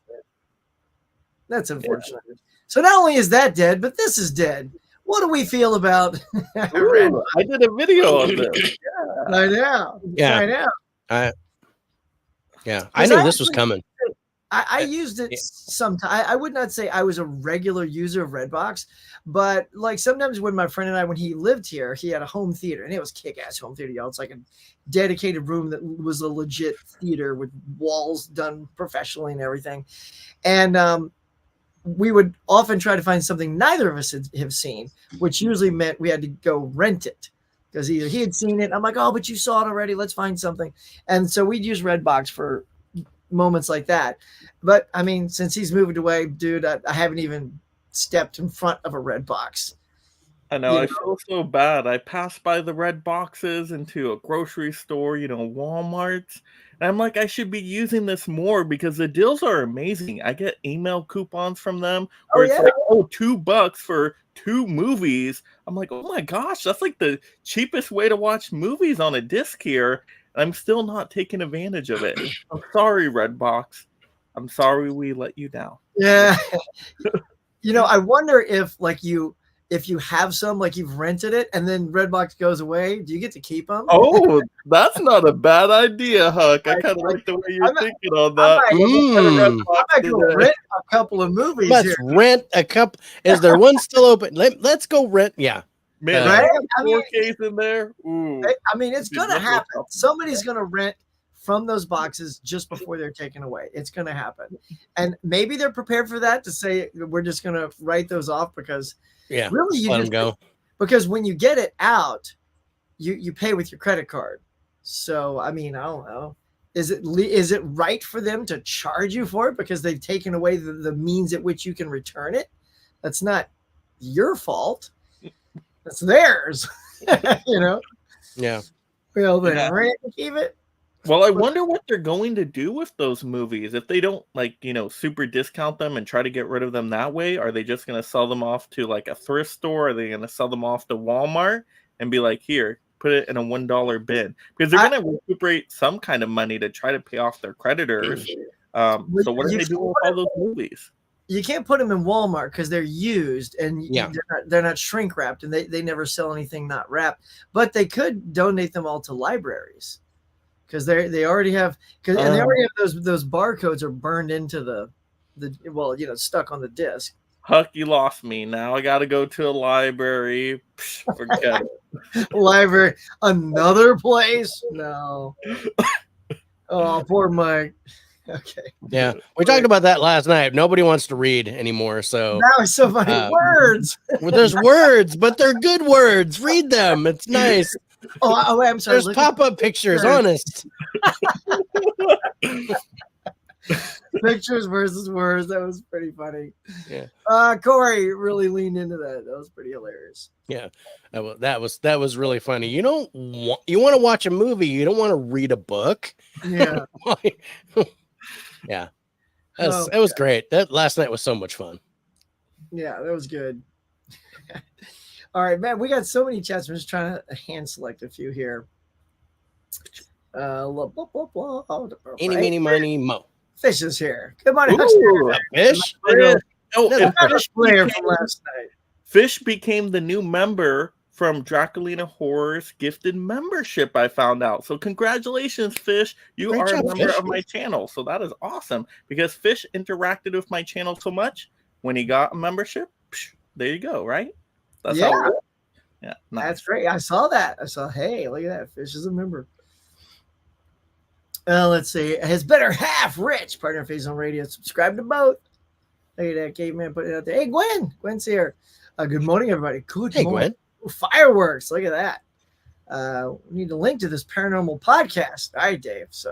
That's unfortunate. Yeah. So not only is that dead, but this is dead. What do we feel about Ooh, I did a video on this. Yeah. I know. Yeah. I know. I knew this was coming. I used it sometimes. I would not say I was a regular user of Redbox, but like sometimes when my friend and I, when he lived here, he had a home theater, and it was kick-ass home theater, y'all. It's like a dedicated room that was a legit theater with walls done professionally and everything. And we would often try to find something neither of us have seen, which usually meant we had to go rent it, because either he had seen it. I'm like, oh, but you saw it already. Let's find something. And so we'd use Redbox for moments like that. But I mean, since he's moved away, dude, I haven't even stepped in front of a Redbox. I know, I feel so bad. I passed by the red boxes into a grocery store, Walmart. And I'm like, I should be using this more because the deals are amazing. I get email coupons from them where it's like, $2 for 2 movies. I'm like, oh my gosh, that's like the cheapest way to watch movies on a disc here. I'm still not taking advantage of it. I'm sorry, Redbox. I'm sorry we let you down. Yeah. I wonder if if you have some, like you've rented it and then Redbox goes away, do you get to keep them? Oh, that's not a bad idea, Huck. I kind of like the way you're thinking on that. I might go rent a couple of movies. Let's rent a couple. Is there one still open? Let's go rent. Yeah. Man, right? 4Ks in there. Ooh. I mean, it's going to happen. Somebody's going to rent from those boxes just before they're taken away. It's going to happen. And maybe they're prepared for that, to say we're just going to write those off, because really you let just them go. Because when you get it out, you pay with your credit card. So, I mean, I don't know. Is it right for them to charge you for it because they've taken away the means at which you can return it? That's not your fault. That's theirs. Yeah. Well, then keep it. Well, I wonder what they're going to do with those movies. If they don't super discount them and try to get rid of them that way, are they just going to sell them off to like a thrift store? Are they going to sell them off to Walmart and be like, here, put it in a $1 bin? Because they're going to recuperate some kind of money to try to pay off their creditors. So what do they do with all those movies? You can't put them in Walmart because they're used and they're not shrink wrapped, and they never sell anything not wrapped. But they could donate them all to libraries, because they already have and they already have those barcodes are burned into the stuck on the disc. Huck, you lost me. Now I got to go to a library. Forget it. Library, another place? No. Oh, poor Mike. Okay. Yeah, we talked about that last night. Nobody wants to read anymore. So now it's so funny. Words. Well, there's words, but they're good words. Read them. It's nice. Oh, I'm sorry. There's pop-up pictures. Honest. Pictures versus words. That was pretty funny. Yeah. Corey really leaned into that. That was pretty hilarious. Yeah. That was really funny. You want to watch a movie. You don't want to read a book. Yeah. Yeah. It was great. That last night was so much fun. Yeah, that was good. All right, man. We got so many chats. I'm just trying to hand select a few here. Eeny, meeny, miny, mo. Fish is here. Good morning, Fish. Fish player from last night. Fish became the new member from Draculina Horror's gifted membership, I found out. So congratulations, Fish. You are a member of my channel. So that is awesome, because Fish interacted with my channel so much. When he got a membership, there you go, right? That's how it works. Yeah, nice. That's great. I saw that. I saw, hey, look at that. Fish is a member. Let's see. His better half, Rich, partner of Phase on Radio. Subscribe to both. Look at that caveman putting it out there. Hey, Gwen. Gwen's here. Good morning, everybody. Good morning. Gwen. Fireworks. Look at that. We need a link to this paranormal podcast. All right, Dave. So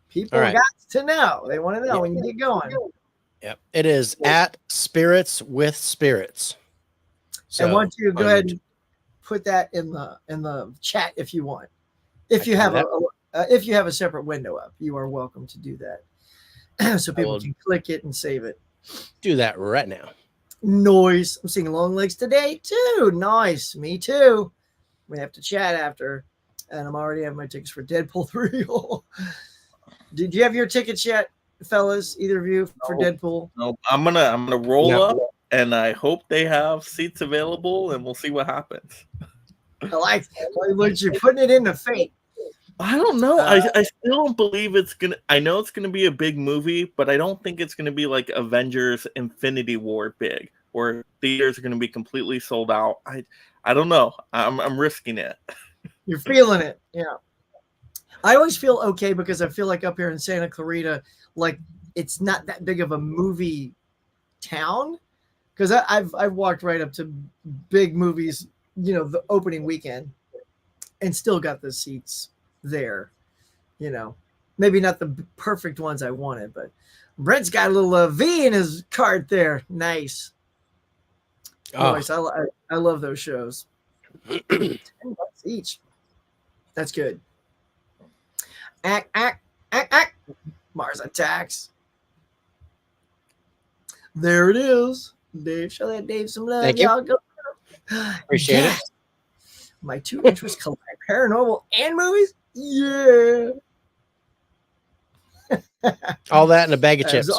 people got to know. They want to know when you get going. Yep. It is at Spirits with Spirits. So I want you to go ahead and put that in the chat if you want. If you have a separate window up, you are welcome to do that. So people can click it and save it. Do that right now. Noise. I'm seeing Long Legs today too. Nice. Me too. We have to chat after. And I'm already having my tickets for Deadpool 3. Did you have your tickets yet, fellas? Either of you for Deadpool? No, I'm gonna roll up, and I hope they have seats available, and we'll see what happens. I like that. You're putting it into fate. I don't know. I still don't believe it's gonna. I know it's gonna be a big movie, but I don't think it's gonna be like Avengers: Infinity War big, where theaters are gonna be completely sold out. I don't know. I'm risking it. You're feeling it, yeah. I always feel okay because I feel like up here in Santa Clarita, like it's not that big of a movie town. Because I've walked right up to big movies, the opening weekend, and still got the seats there. Maybe not the perfect ones I wanted, but Brent's got a little V in his cart there. Nice. Nice. I love those shows. $10 each. That's good. Act. Mars Attacks. There it is. Dave, show that Dave some love. Thank y'all. you. Appreciate it. My two interests collide: paranormal and movies. Yeah. All that in a bag of chips.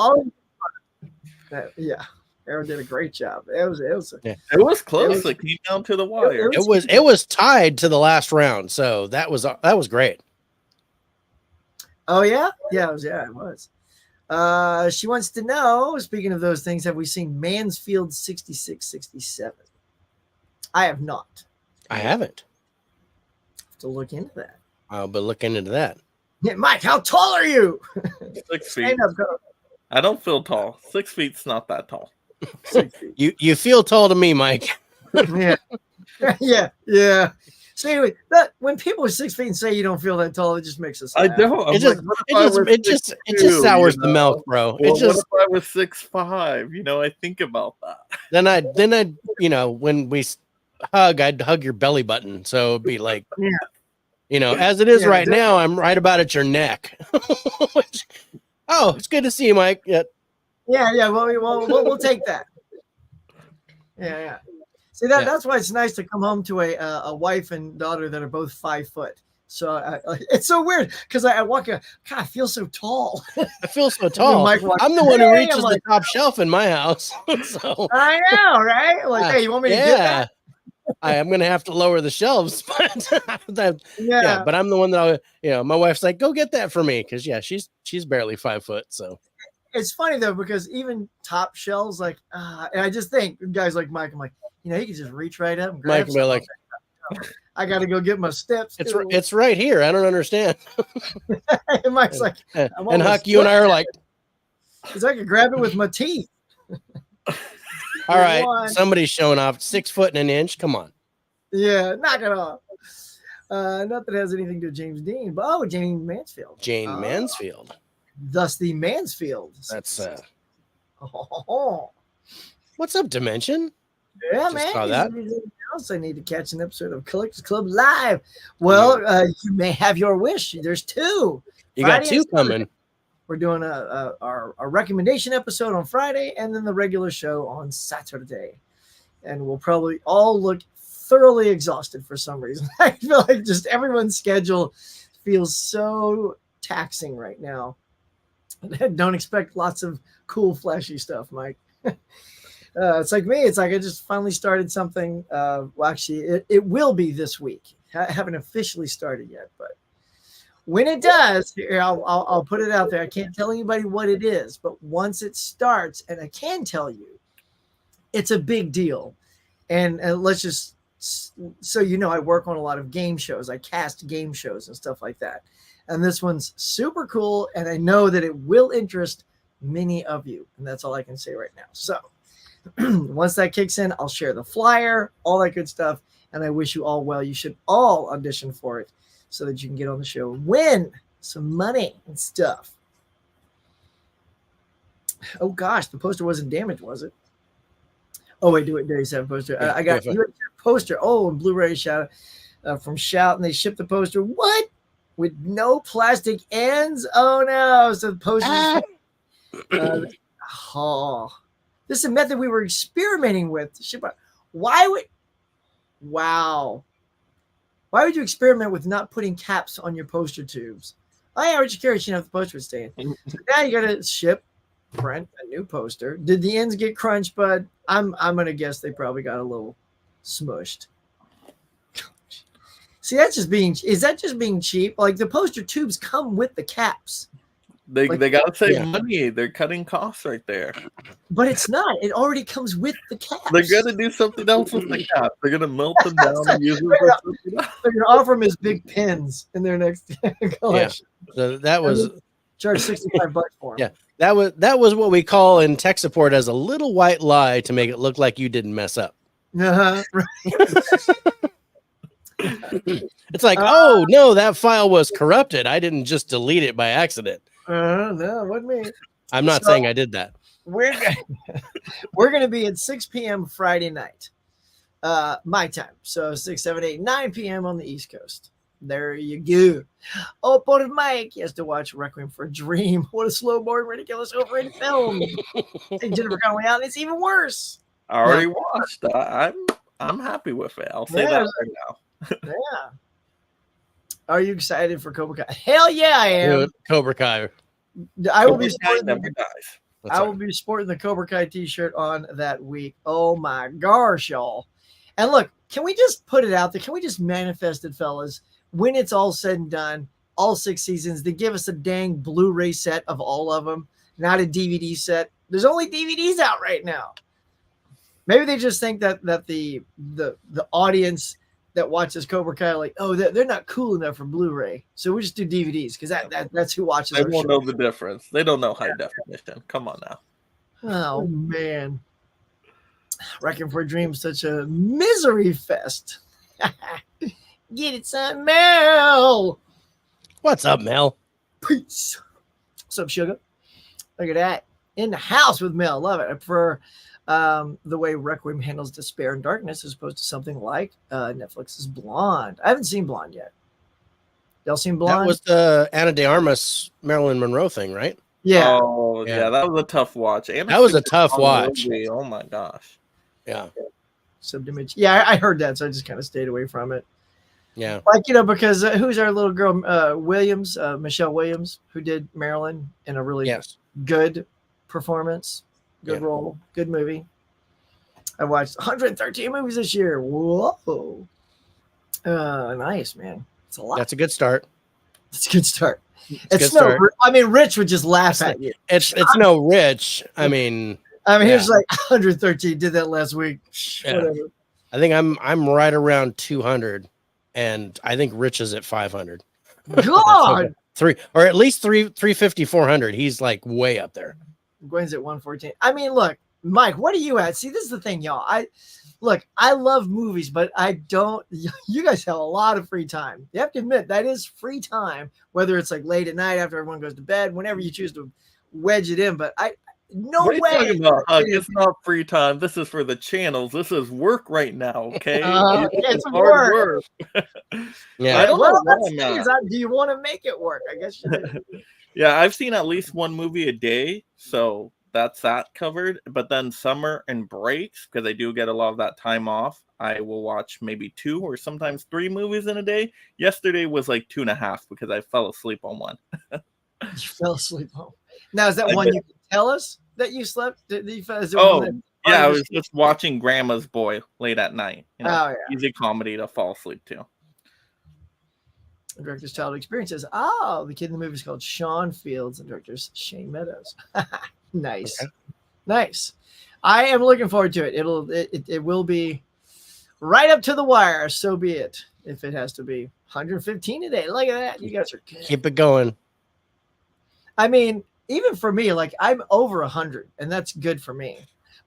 Yeah. Aaron did a great job. It was close. It came down to the wire. It was tied to the last round, so that was great. Oh yeah, it was. She wants to know. Speaking of those things, have we seen Mansfield 6667? I have not. I haven't. Have to look into that. I'll be looking into that. Yeah, Mike, how tall are you? 6 feet. I don't feel tall. 6 feet's not that tall. You feel tall to me, Mike. yeah. See, when people are 6 feet and say you don't feel that tall, it just makes us laugh. I don't. It just sours the milk, bro. What if I was 6'5"? I think about that. Then I when we hug, I'd hug your belly button, so it'd be like, as it is right now, I'm right about at your neck. It's good to see you, Mike. Yeah. We'll take that. Yeah. See that's why it's nice to come home to a wife and daughter that are both 5 foot. So it's so weird because I walk in, God, I feel so tall. I feel so tall. I'm the one who reaches the top shelf in my house. So I know, right? Like, hey, you want me to get that? I am going to have to lower the shelves, but but I'm the one that my wife's like, go get that for me. Cause she's barely 5 foot. So it's funny though, because even top shelves, like, and I just think guys like Mike, I'm like, he can just reach right up and grab something. Like, I got to go get my steps. It's right here. I don't understand. And Mike's like, and Huck, you and I are like, because I could grab it with my teeth. All right, somebody's showing off 6 foot and an inch. Come on. Yeah, knock it off. Not that it has anything to do with James Dean, but Jane Mansfield. Jane Mansfield. Thus the Mansfield. That's What's up, Dimension? Yeah, just man. Saw that. I need to catch an episode of Collectors Club Live. Well, you may have your wish. There's 2. You got 2 coming. We're doing our recommendation episode on Friday and then the regular show on Saturday. And we'll probably all look thoroughly exhausted for some reason. I feel like just everyone's schedule feels so taxing right now. Don't expect lots of cool, flashy stuff, Mike. It's like me. It's like I just finally started something. Well, actually, it will be this week. I haven't officially started yet, but when it does, here, I'll put it out there. I can't tell anybody what it is, but once it starts, and I can tell you, it's a big deal. And let's just So I work on a lot of game shows. I cast game shows and stuff like that. And this one's super cool, and I know that it will interest many of you. And that's all I can say right now. So once that kicks in, I'll share the flyer, all that good stuff. And I wish you all well. You should all audition for it so that you can get on the show and win some money and stuff. Oh gosh, the poster wasn't damaged, was it? Oh wait, do it. There you have a poster. I got you a poster. Oh, and Blu-ray shout from Shout, and they shipped the poster. What? With no plastic ends? Oh no! So the poster. This is a method we were experimenting with. Why would? Wow. Why would you experiment with not putting caps on your poster tubes? Oh yeah, we're just curious. The poster was staying. So now you got to print a new poster. Did the ends get crunched, bud? I'm gonna guess they probably got a little smushed. See, is that just being cheap? Like the poster tubes come with the caps. They gotta save money. They're cutting costs right there. But it's not. It already comes with the caps. They're gonna do something else with the cap. They're gonna melt them down and use them for something else. They're gonna offer them as big pins in their next collection. Yeah. So that was charge $65 for them. Yeah. That was what we call in tech support as a little white lie to make it look like you didn't mess up. Right. It's like, oh no, that file was corrupted. I didn't just delete it by accident. No, it wasn't me. I'm not saying I did that. We're gonna be at 6 p.m. Friday night, my time. So 6, 7, 8, 9 p.m. on the East Coast. There you go. Oh, poor Mike, he has to watch Requiem for a Dream. What a slow burn, ridiculous, overrated film. And Jennifer Connelly out, it's even worse. I already watched. I'm happy with it. I'll say that right now. Yeah. Are you excited for Cobra Kai? Hell yeah, I am. Dude, Cobra Kai. I will be sporting Be sporting the Cobra Kai t-shirt on that week. Oh my gosh, y'all. And look, can we just put it out there? Can we just manifest it, fellas? When it's all said and done, all 6 seasons, they give us a dang Blu-ray set of all of them, not a DVD set. There's only DVDs out right now. Maybe they just think that the audience that watches Cobra Kai like, oh, they're not cool enough for Blu-ray, so we just do DVDs because that's who watches. They won't know the difference. They don't know high definition. Come on now. Oh man, Requiem for a Dream, such a misery fest. Get it, son, Mel. What's up, Mel? Peace. What's up, sugar? Look at that. In the house with Mel. Love it. I prefer the way Requiem handles despair and darkness as opposed to something like Netflix's Blonde. I haven't seen Blonde yet. Y'all seen Blonde? That was the Ana de Armas Marilyn Monroe thing, right? Yeah. Oh, yeah, that was a tough watch. That was a tough watch. Movie. Oh my gosh. Yeah. Subimage. Yeah, I heard that, so I just kind of stayed away from it. Yeah. Like, because who's our little girl, Williams, Michelle Williams, who did Marilyn in a really good performance. Good role, good movie. I watched 113 movies this year. Whoa. Nice, man. It's a lot. That's a good start. It's a good start. It's no, start. I mean, Rich would just laugh at you. It's no Rich. I mean, he was like 113. Did that last week. Whatever. I think I'm right around 200, and I think Rich is at 500. God, or at least 350, 400. He's like way up there. Gwen's at 114. I mean, look, Mike, what are you at? See, this is the thing, y'all. I love movies, but I don't. You guys have a lot of free time. You have to admit that is free time, whether it's like late at night after everyone goes to bed, whenever you choose to wedge it in. But no way. What are you talking about? It's not free time. This is for the channels. This is work right now. Okay, it's hard work. Yeah. I don't know. Do you want to make it work? I guess you do. Yeah, I've seen at least one movie a day, so that's that covered. But then summer and breaks, because I do get a lot of that time off, I will watch maybe 2 or sometimes 3 movies in a day. Yesterday was like 2.5 because I fell asleep on one. You fell asleep on. Now, is that one you can tell us that you slept? I was just watching Grandma's Boy late at night. Easy comedy to fall asleep to. The director's childhood experiences. Oh, the kid in the movie is called Sean Fields, and director's Shane Meadows. Nice. Okay. Nice. I am looking forward to it. It will be right up to the wire. So be it. If it has to be 115 a day, look at that. You guys are good. Keep it going. I mean, even for me, like I'm over 100, and that's good for me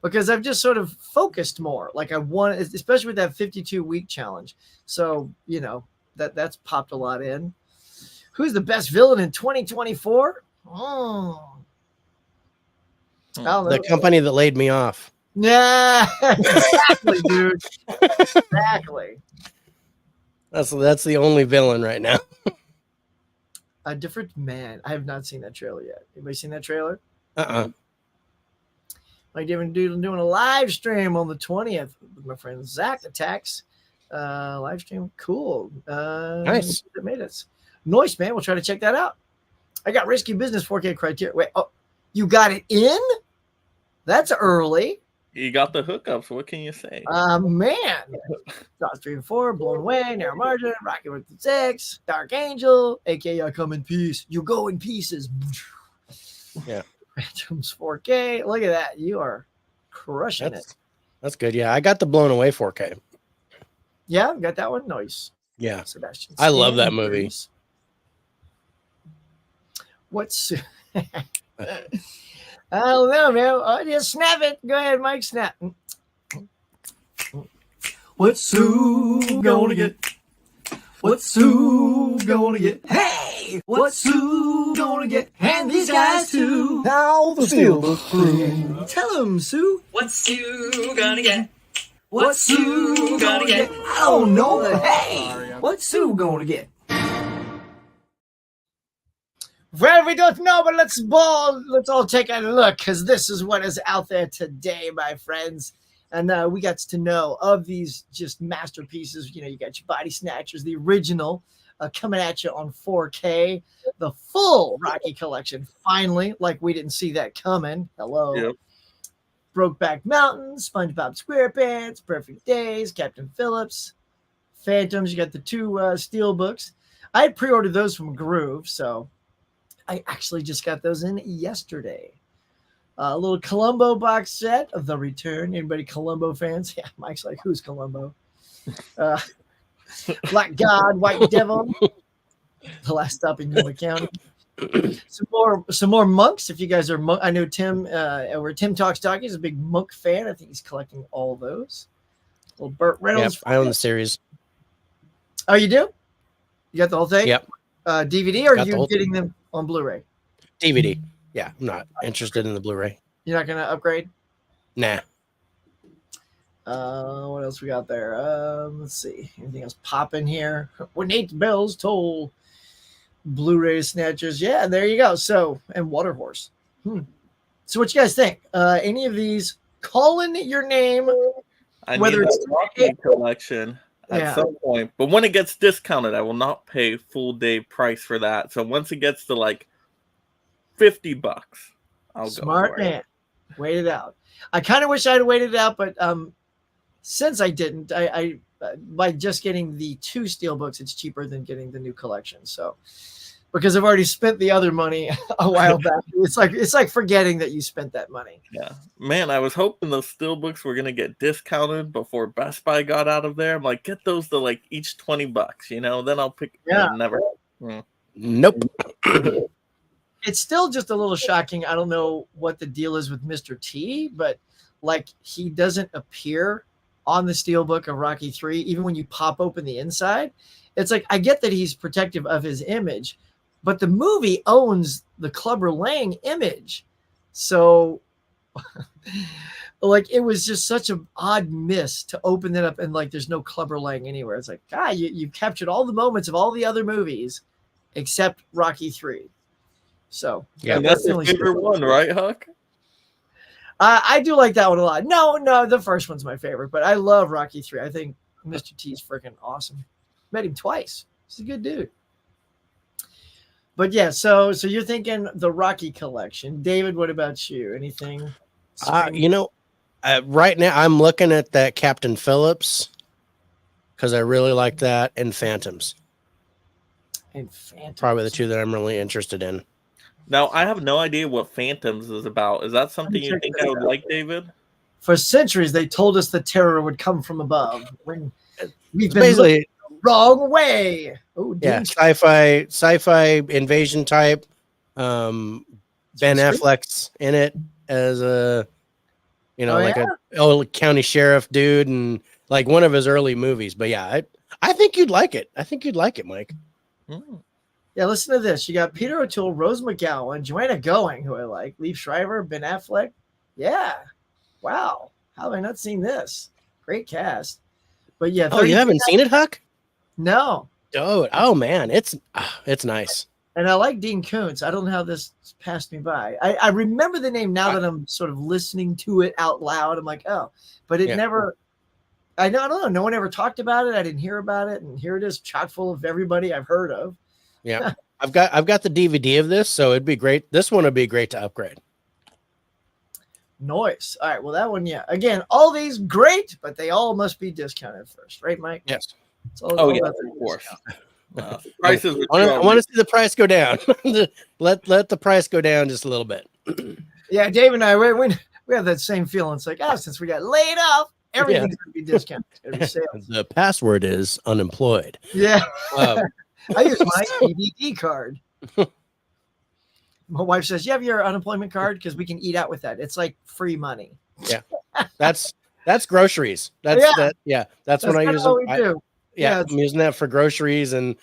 because I've just sort of focused more. Like I want, especially with that 52-week challenge. So that's popped a lot in. Who's the best villain in 2024? The company that laid me off. Yeah, exactly, dude. Exactly. That's the only villain right now. A Different Man. I have not seen that trailer yet. Anybody seen that trailer? Like doing a live stream on the 20th with my friend Zach Attacks. Live stream, cool. Nice. It made us. Noise, man. We'll try to check that out. I got Risky Business 4K criteria. Wait, you got it in? That's early. You got the hookups. What can you say? Man. Cross 3 and 4, Blown Away, Narrow Margin, Rocket with the 6, Dark Angel, aka I Come in Peace. You go in pieces. Yeah. Phantoms 4K. Look at that. You are crushing it. That's good. Yeah, I got the Blown Away 4K. Yeah, got that one. Nice. Yeah. Sebastian. I love that movie. What's I don't know, man. Just snap it. Go ahead, Mike. Snap. What's Sue gonna get? What's Sue gonna get? Hey! What's Sue gonna get? And these guys too. How the Steelbook crew. Tell them, Sue. What's Sue gonna get? What's Sue gonna get? I don't know, but hey! What's Sue gonna get? Well, we don't know, but let's all take a look, because this is what is out there today, my friends. And we got to know of these just masterpieces. You got your Body Snatchers, the original, coming at you on 4K. The full Rocky collection, finally, like we didn't see that coming. Hello. Yep. Brokeback Mountain, SpongeBob SquarePants, Perfect Days, Captain Phillips, Phantoms. You got the 2 steel books. I had pre-ordered those from Groove, so I actually just got those in yesterday. A little Columbo box set of The Return. Anybody Columbo fans? Yeah, Mike's like, who's Columbo? Black God, White Devil. The Last Stop in Yuma County. Some more monks. If you guys are I know Tim over Tim Talks Talkie is a big monk fan. I think he's collecting all of those. Little Burt Reynolds. Yep, I own the series. Oh, you do? You got the whole thing? Yep. DVD, or are you getting them on Blu-ray? DVD. Yeah, I'm not interested in the Blu-ray. You're not gonna upgrade? Nah. What else we got there? Let's see. Anything else popping here? When Eight Bells Toll. Blu-ray Snatchers. Yeah, there you go. So, and Water Horse. So what you guys think? Any of these calling your name? Whether it's Rocky collection at some point, but when it gets discounted, I will not pay full day price for that. So once it gets to like $50, I'll go. Smart man. Wait it out. I kind of wish I'd waited it out, but since I didn't, I by just getting the 2 steel books, it's cheaper than getting the new collection. So because I've already spent the other money a while back, it's like forgetting that you spent that money. Yeah, man, I was hoping those steel books were gonna get discounted before Best Buy got out of there. I'm like, get those to like each $20, then I'll pick. Yeah, never. Nope. It's still just a little shocking. I don't know what the deal is with Mr. T, but like he doesn't appear on the steelbook of Rocky 3, even when you pop open the inside. It's like, I get that he's protective of his image, but the movie owns the Clubber Lang image. So like, it was just such an odd miss to open it up and like, there's no Clubber Lang anywhere. It's like, you captured all the moments of all the other movies except Rocky 3. So yeah, that's your favorite one, right, Huck? I do like that one a lot. No, the first one's my favorite, but I love Rocky 3. I think Mr. T is freaking awesome. Met him twice. He's a good dude. But yeah, so you're thinking the Rocky collection. David, what about you? Anything? Right now I'm looking at that Captain Phillips because I really like that, and Phantoms. Probably the 2 that I'm really interested in. Now, I have no idea what Phantoms is about. Is that something you think I would like, David? For centuries, they told us the terror would come from above. When we've been basically looking the wrong way. Oh, yeah, sci-fi invasion type. Ben Affleck's in it as a, like a old county sheriff dude, and like one of his early movies. But yeah, I think you'd like it. I think you'd like it, Mike. Yeah, listen to this. You got Peter O'Toole, Rose McGowan, Joanna Going, who I like, Liev Schreiber, Ben Affleck. Yeah. Wow. How have I not seen this? Great cast. But yeah. Oh, you haven't seen it, Huck? No. Oh man, it's nice. And I like Dean Koontz. I don't know how this passed me by. I remember the name now that I'm sort of listening to it out loud. I'm like, oh, but it never. I don't know. No one ever talked about it. I didn't hear about it, and here it is, chock full of everybody I've heard of. Yeah, I've got the DVD of this, so it'd be great. This one would be great to upgrade. Nice. All right. Well, that one, yeah. Again, all these great, but they all must be discounted first, right, Mike? Yes. Yeah, of course. Prices. I want to see the price go down. let the price go down just a little bit. Yeah, Dave and I, we have that same feeling. It's like, since we got laid off, everything's going to be discounted. The password is unemployed. Yeah. I use my EBT card. My wife says, you have your unemployment card? Because we can eat out with that. It's like free money. Yeah. That's groceries. That's what I use. I'm using that for groceries, and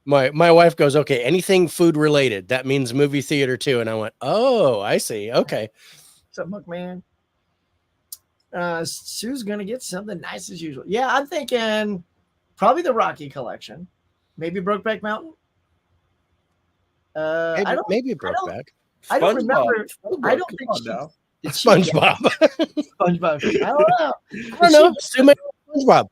my wife goes, okay, anything food related, that means movie theater too. And I went, oh, I see. Okay. What's up, McMahon? Sue's gonna get something nice as usual. Yeah, I'm thinking probably the Rocky collection, maybe Brokeback Mountain. Maybe Brokeback. I don't remember. I don't think SpongeBob. SpongeBob. I don't know. SpongeBob.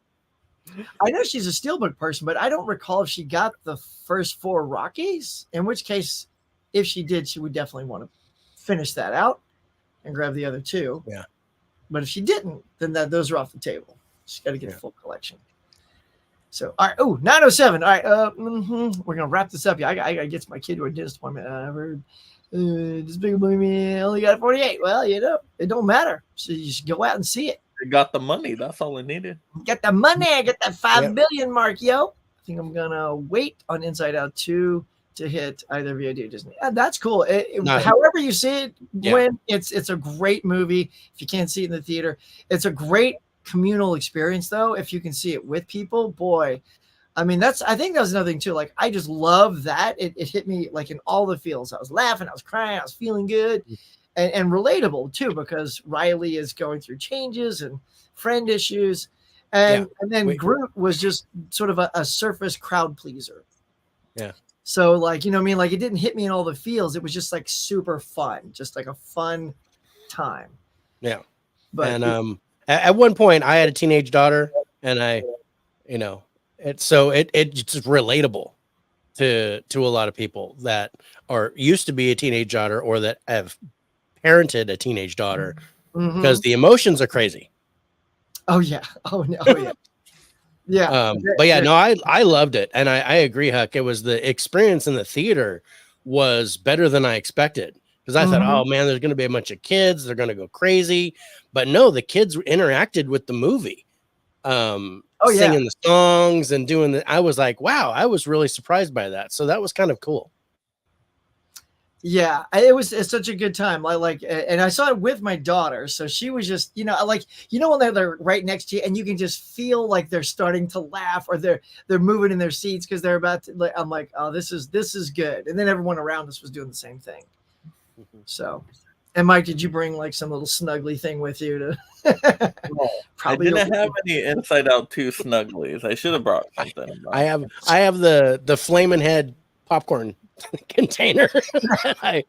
I know she's a Steelbook person, but I don't recall if she got the first 4 Rockies. In which case, if she did, she would definitely want to finish that out and grab the other 2. Yeah. But if she didn't, then those are off the table. She's got to get a full collection. So, all right. Oh, 9:07. All right. We're going to wrap this up. Yeah, I got to get my kid to a dentist appointment. I've heard this big movie only got 48. Well, it don't matter. So you just go out and see it. They got the money. That's all they needed. Get the money. Get that 5 billion mark, yo. I think I'm going to wait on Inside Out 2 to hit either VOD or Disney. That's cool. However you see it, when it's a great movie. If you can't see it in the theater, it's a great communal experience, though. If you can see it with people, boy. I mean, I think that was another thing too. Like, I just love that it hit me like in all the feels. I was laughing, I was crying, I was feeling good, and relatable too, because Riley is going through changes and friend issues, and then Groot was just sort of a surface crowd pleaser. Yeah. So like, you know what I mean? Like, it didn't hit me in all the feels. It was just like super fun, just like a fun time. Yeah. But at one point I had a teenage daughter, and it's just relatable to a lot of people that are used to be a teenage daughter or that have parented a teenage daughter, because the emotions are crazy. Oh yeah. Oh no. Oh, yeah. Yeah. But yeah, no, I loved it. And I agree, Huck. It was the experience in the theater was better than I expected. Because I thought, oh man, there's going to be a bunch of kids. They're going to go crazy. But no, the kids interacted with the movie. Singing the songs and doing I was like, wow, I was really surprised by that. So that was kind of cool. Yeah, it's such a good time. And I saw it with my daughter, so she was just, when they're right next to you, and you can just feel like they're starting to laugh, or they're moving in their seats because they're about to. I'm like, oh, this is good. And then everyone around us was doing the same thing. So, and Mike, did you bring like some little snuggly thing with you to? Probably I didn't have any Inside Out 2 snugglies. I should have brought something. I have the Flamin' Head popcorn container that I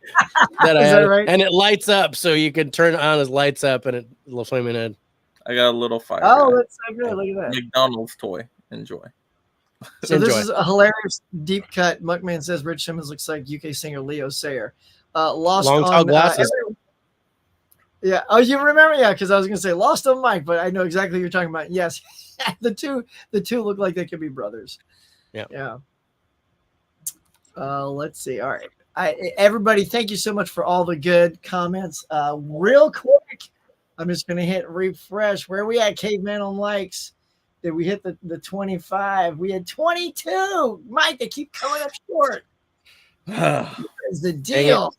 had, right? And it lights up, so you can turn it on as lights up, and little Flamin' Head. I got a little fire. Oh, that's so good! Look at that McDonald's toy. Enjoy. So this is a hilarious deep cut. Muckman says Rich Simmons looks like UK singer Leo Sayer. Lost long tall glasses. Yeah. Oh, you remember? Yeah, because I was going to say lost on Mike, but I know exactly what you're talking about. Yes, the two look like they could be brothers. Yeah. Yeah. Let's see. All right. Everybody, thank you so much for all the good comments. Real quick, I'm just going to hit refresh. Where are we at, Caveman on likes? Did we hit the 25? We had 22. Mike, they keep coming up short. That's the deal.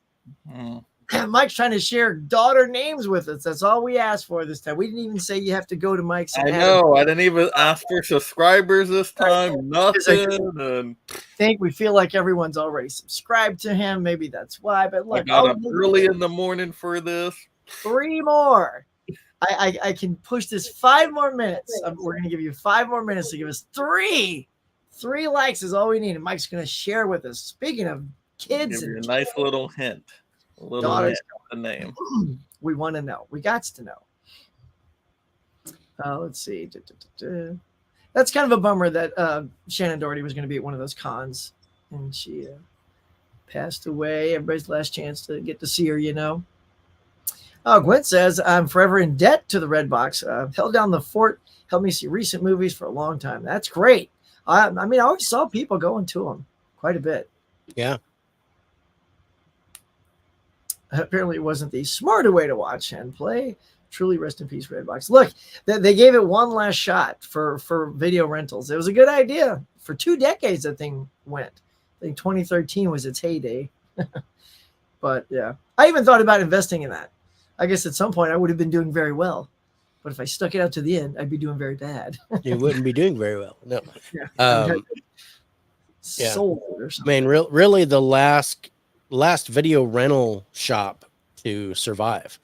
Mike's trying to share daughter names with us. That's all we asked for this time. We didn't even say you have to go to Mike's. I know. I didn't even ask for subscribers this time. Nothing. We feel like everyone's already subscribed to him. Maybe that's why. But look, I got up early in the morning for this. 3 more. I can push this 5 more minutes. We're going to give you 5 more minutes to give us 3. 3 likes is all we need. And Mike's going to share with us. Speaking of kids, give you a nice little hint. A little hint of the name. We want to know. We got to know. Let's see. That's kind of a bummer that Shannon Doherty was going to be at one of those cons, and she passed away. Everybody's last chance to get to see her, you know. Oh, Gwen says, I'm forever in debt to the Redbox. Held down the fort, helped me see recent movies for a long time. That's great. I mean, I always saw people going to them quite a bit. Yeah. Apparently, it wasn't the smarter way to watch and play. Truly, rest in peace, Redbox. Look, they gave it one last shot for video rentals. It was a good idea. For 2 decades, that thing went. I think 2013 was its heyday. But, yeah. I even thought about investing in that. I guess at some point I would have been doing very well. But if I stuck it out to the end, I'd be doing very bad. You wouldn't be doing very well. No. Yeah. Sold or something. I mean, really the last video rental shop to survive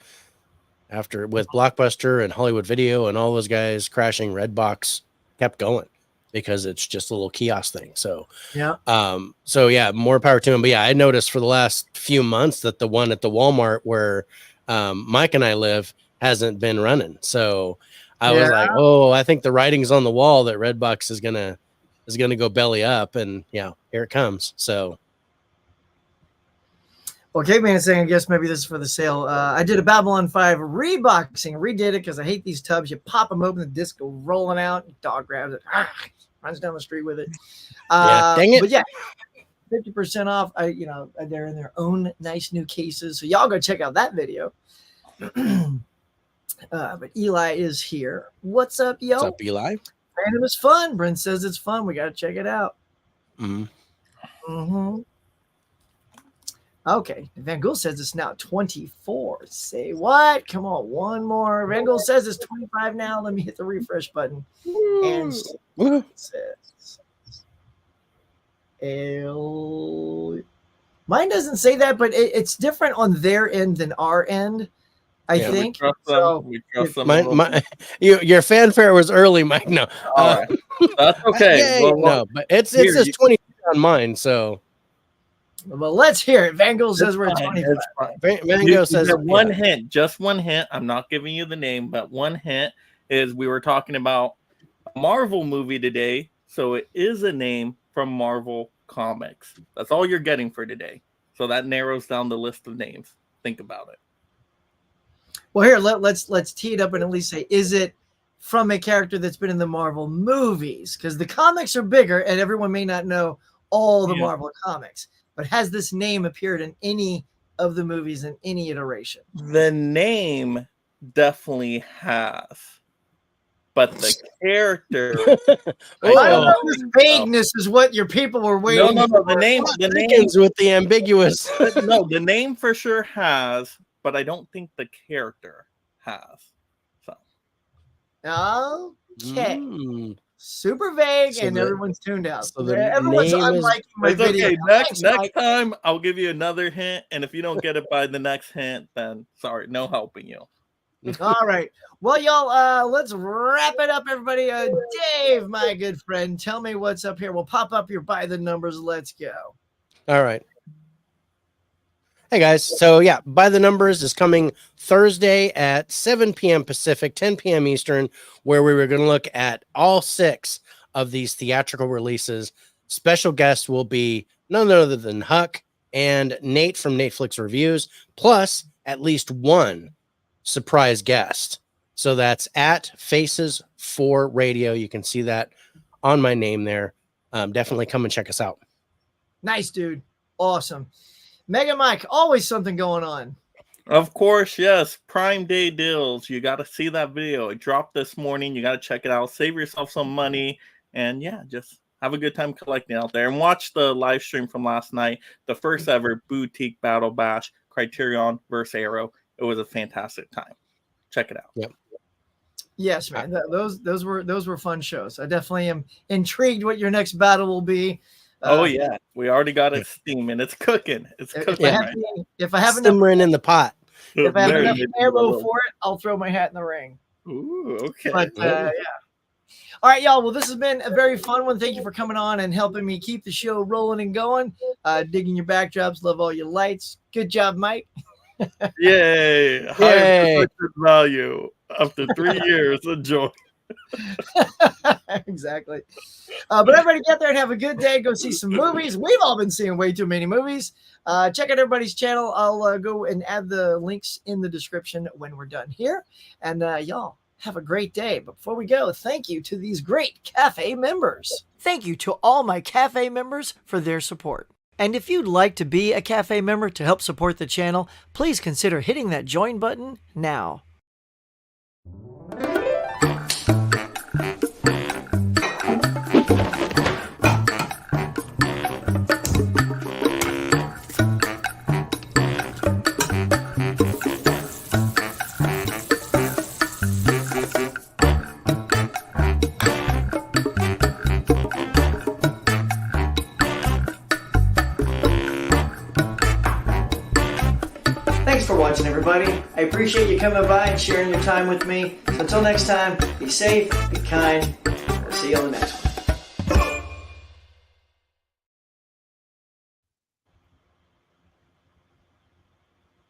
after with Blockbuster and Hollywood Video and all those guys crashing, Redbox kept going because it's just a little kiosk thing. So yeah, more power to him. But yeah, I noticed for the last few months that the one at the Walmart where Mike and I live hasn't been running. So I was like, oh, I think the writing's on the wall that Redbox is gonna go belly up, and yeah, here it comes. So well, Caveman is saying, I guess maybe this is for the sale. I did a Babylon 5 reboxing, redid it because I hate these tubs. You pop them open, the disc go rolling out, dog grabs it, runs down the street with it. Dang it. But yeah, 50% off. They're in their own nice new cases. So y'all go check out that video. But Eli is here. What's up, yo? What's up, Eli? Random is fun. Brent says it's fun. We got to check it out. Okay. Van Gool says it's now 24. Say what? Come on. One more. Van Gool says it's 25 now. Let me hit the refresh button. And says mine doesn't say that, but it's different on their end than our end. I think we trust them. Your fanfare was early, Mike. No, that's okay. No, but it says 20 on mine. So, well, let's hear it. Van Gogh says we're at 25. Van Gogh says one hint, just one hint. I'm not giving you the name, but one hint is we were talking about a Marvel movie today, so it is a name from Marvel Comics. That's all you're getting for today. So that narrows down the list of names. Think about it. Well, here, let's tee it up and at least say, is it from a character that's been in the Marvel movies? Because the comics are bigger and everyone may not know all the Marvel comics. But has this name appeared in any of the movies in any iteration? The name definitely has. But the character... I don't know. This vagueness is what your people were waiting for. No. The name with the ambiguous. No, the name for sure has... but I don't think the character has. So. Okay. Super vague, and everyone's tuned out. So everyone's unliking my video. Okay. Next time, I'll give you another hint, and if you don't get it by the next hint, then sorry, no helping you. All right. Well, y'all, let's wrap it up, everybody. Dave, my good friend, tell me what's up here. We'll pop up your by the numbers. Let's go. All right. Hey guys, so yeah, By the Numbers is coming Thursday at 7 p.m. Pacific, 10 p.m. Eastern, where we were going to look at all 6 of these theatrical releases. Special guests will be none other than Huck and Nate from Netflix Reviews, plus at least one surprise guest. So that's at Faces for Radio. You can see that on my name there. Definitely come and check us out. Nice, dude. Awesome. Mega Mike, always something going on. Of course, yes. Prime Day deals. You got to see that video. It dropped this morning. You got to check it out. Save yourself some money. And yeah, just have a good time collecting out there. And watch the live stream from last night. The first ever Boutique Battle Bash, Criterion versus Arrow. It was a fantastic time. Check it out. Yep. Yes, man. Those were fun shows. I definitely am intrigued what your next battle will be. Oh yeah, we already got it steaming. It's cooking. It's cooking. If I have simmering in the pot. If I have enough ammo for it, I'll throw my hat in the ring. Ooh, okay. But yeah. All right, y'all. Well, this has been a very fun one. Thank you for coming on and helping me keep the show rolling and going. Digging your backdrops. Love all your lights. Good job, Mike. Yay. High production value after 3 years. Enjoy. Exactly. But everybody get there and have a good day. Go see some movies. We've all been seeing way too many movies. Check out everybody's channel. I'll go and add the links in the description when we're done here. And y'all have a great day. But before we go, thank you to these great Cafe members. Thank you to all my Cafe members for their support. And if you'd like to be a Cafe member to help support the channel, please consider hitting that join button now. Thanks for watching, everybody. I appreciate you coming by and sharing your time with me. So until next time, be safe, be kind. I'll see you on the next one.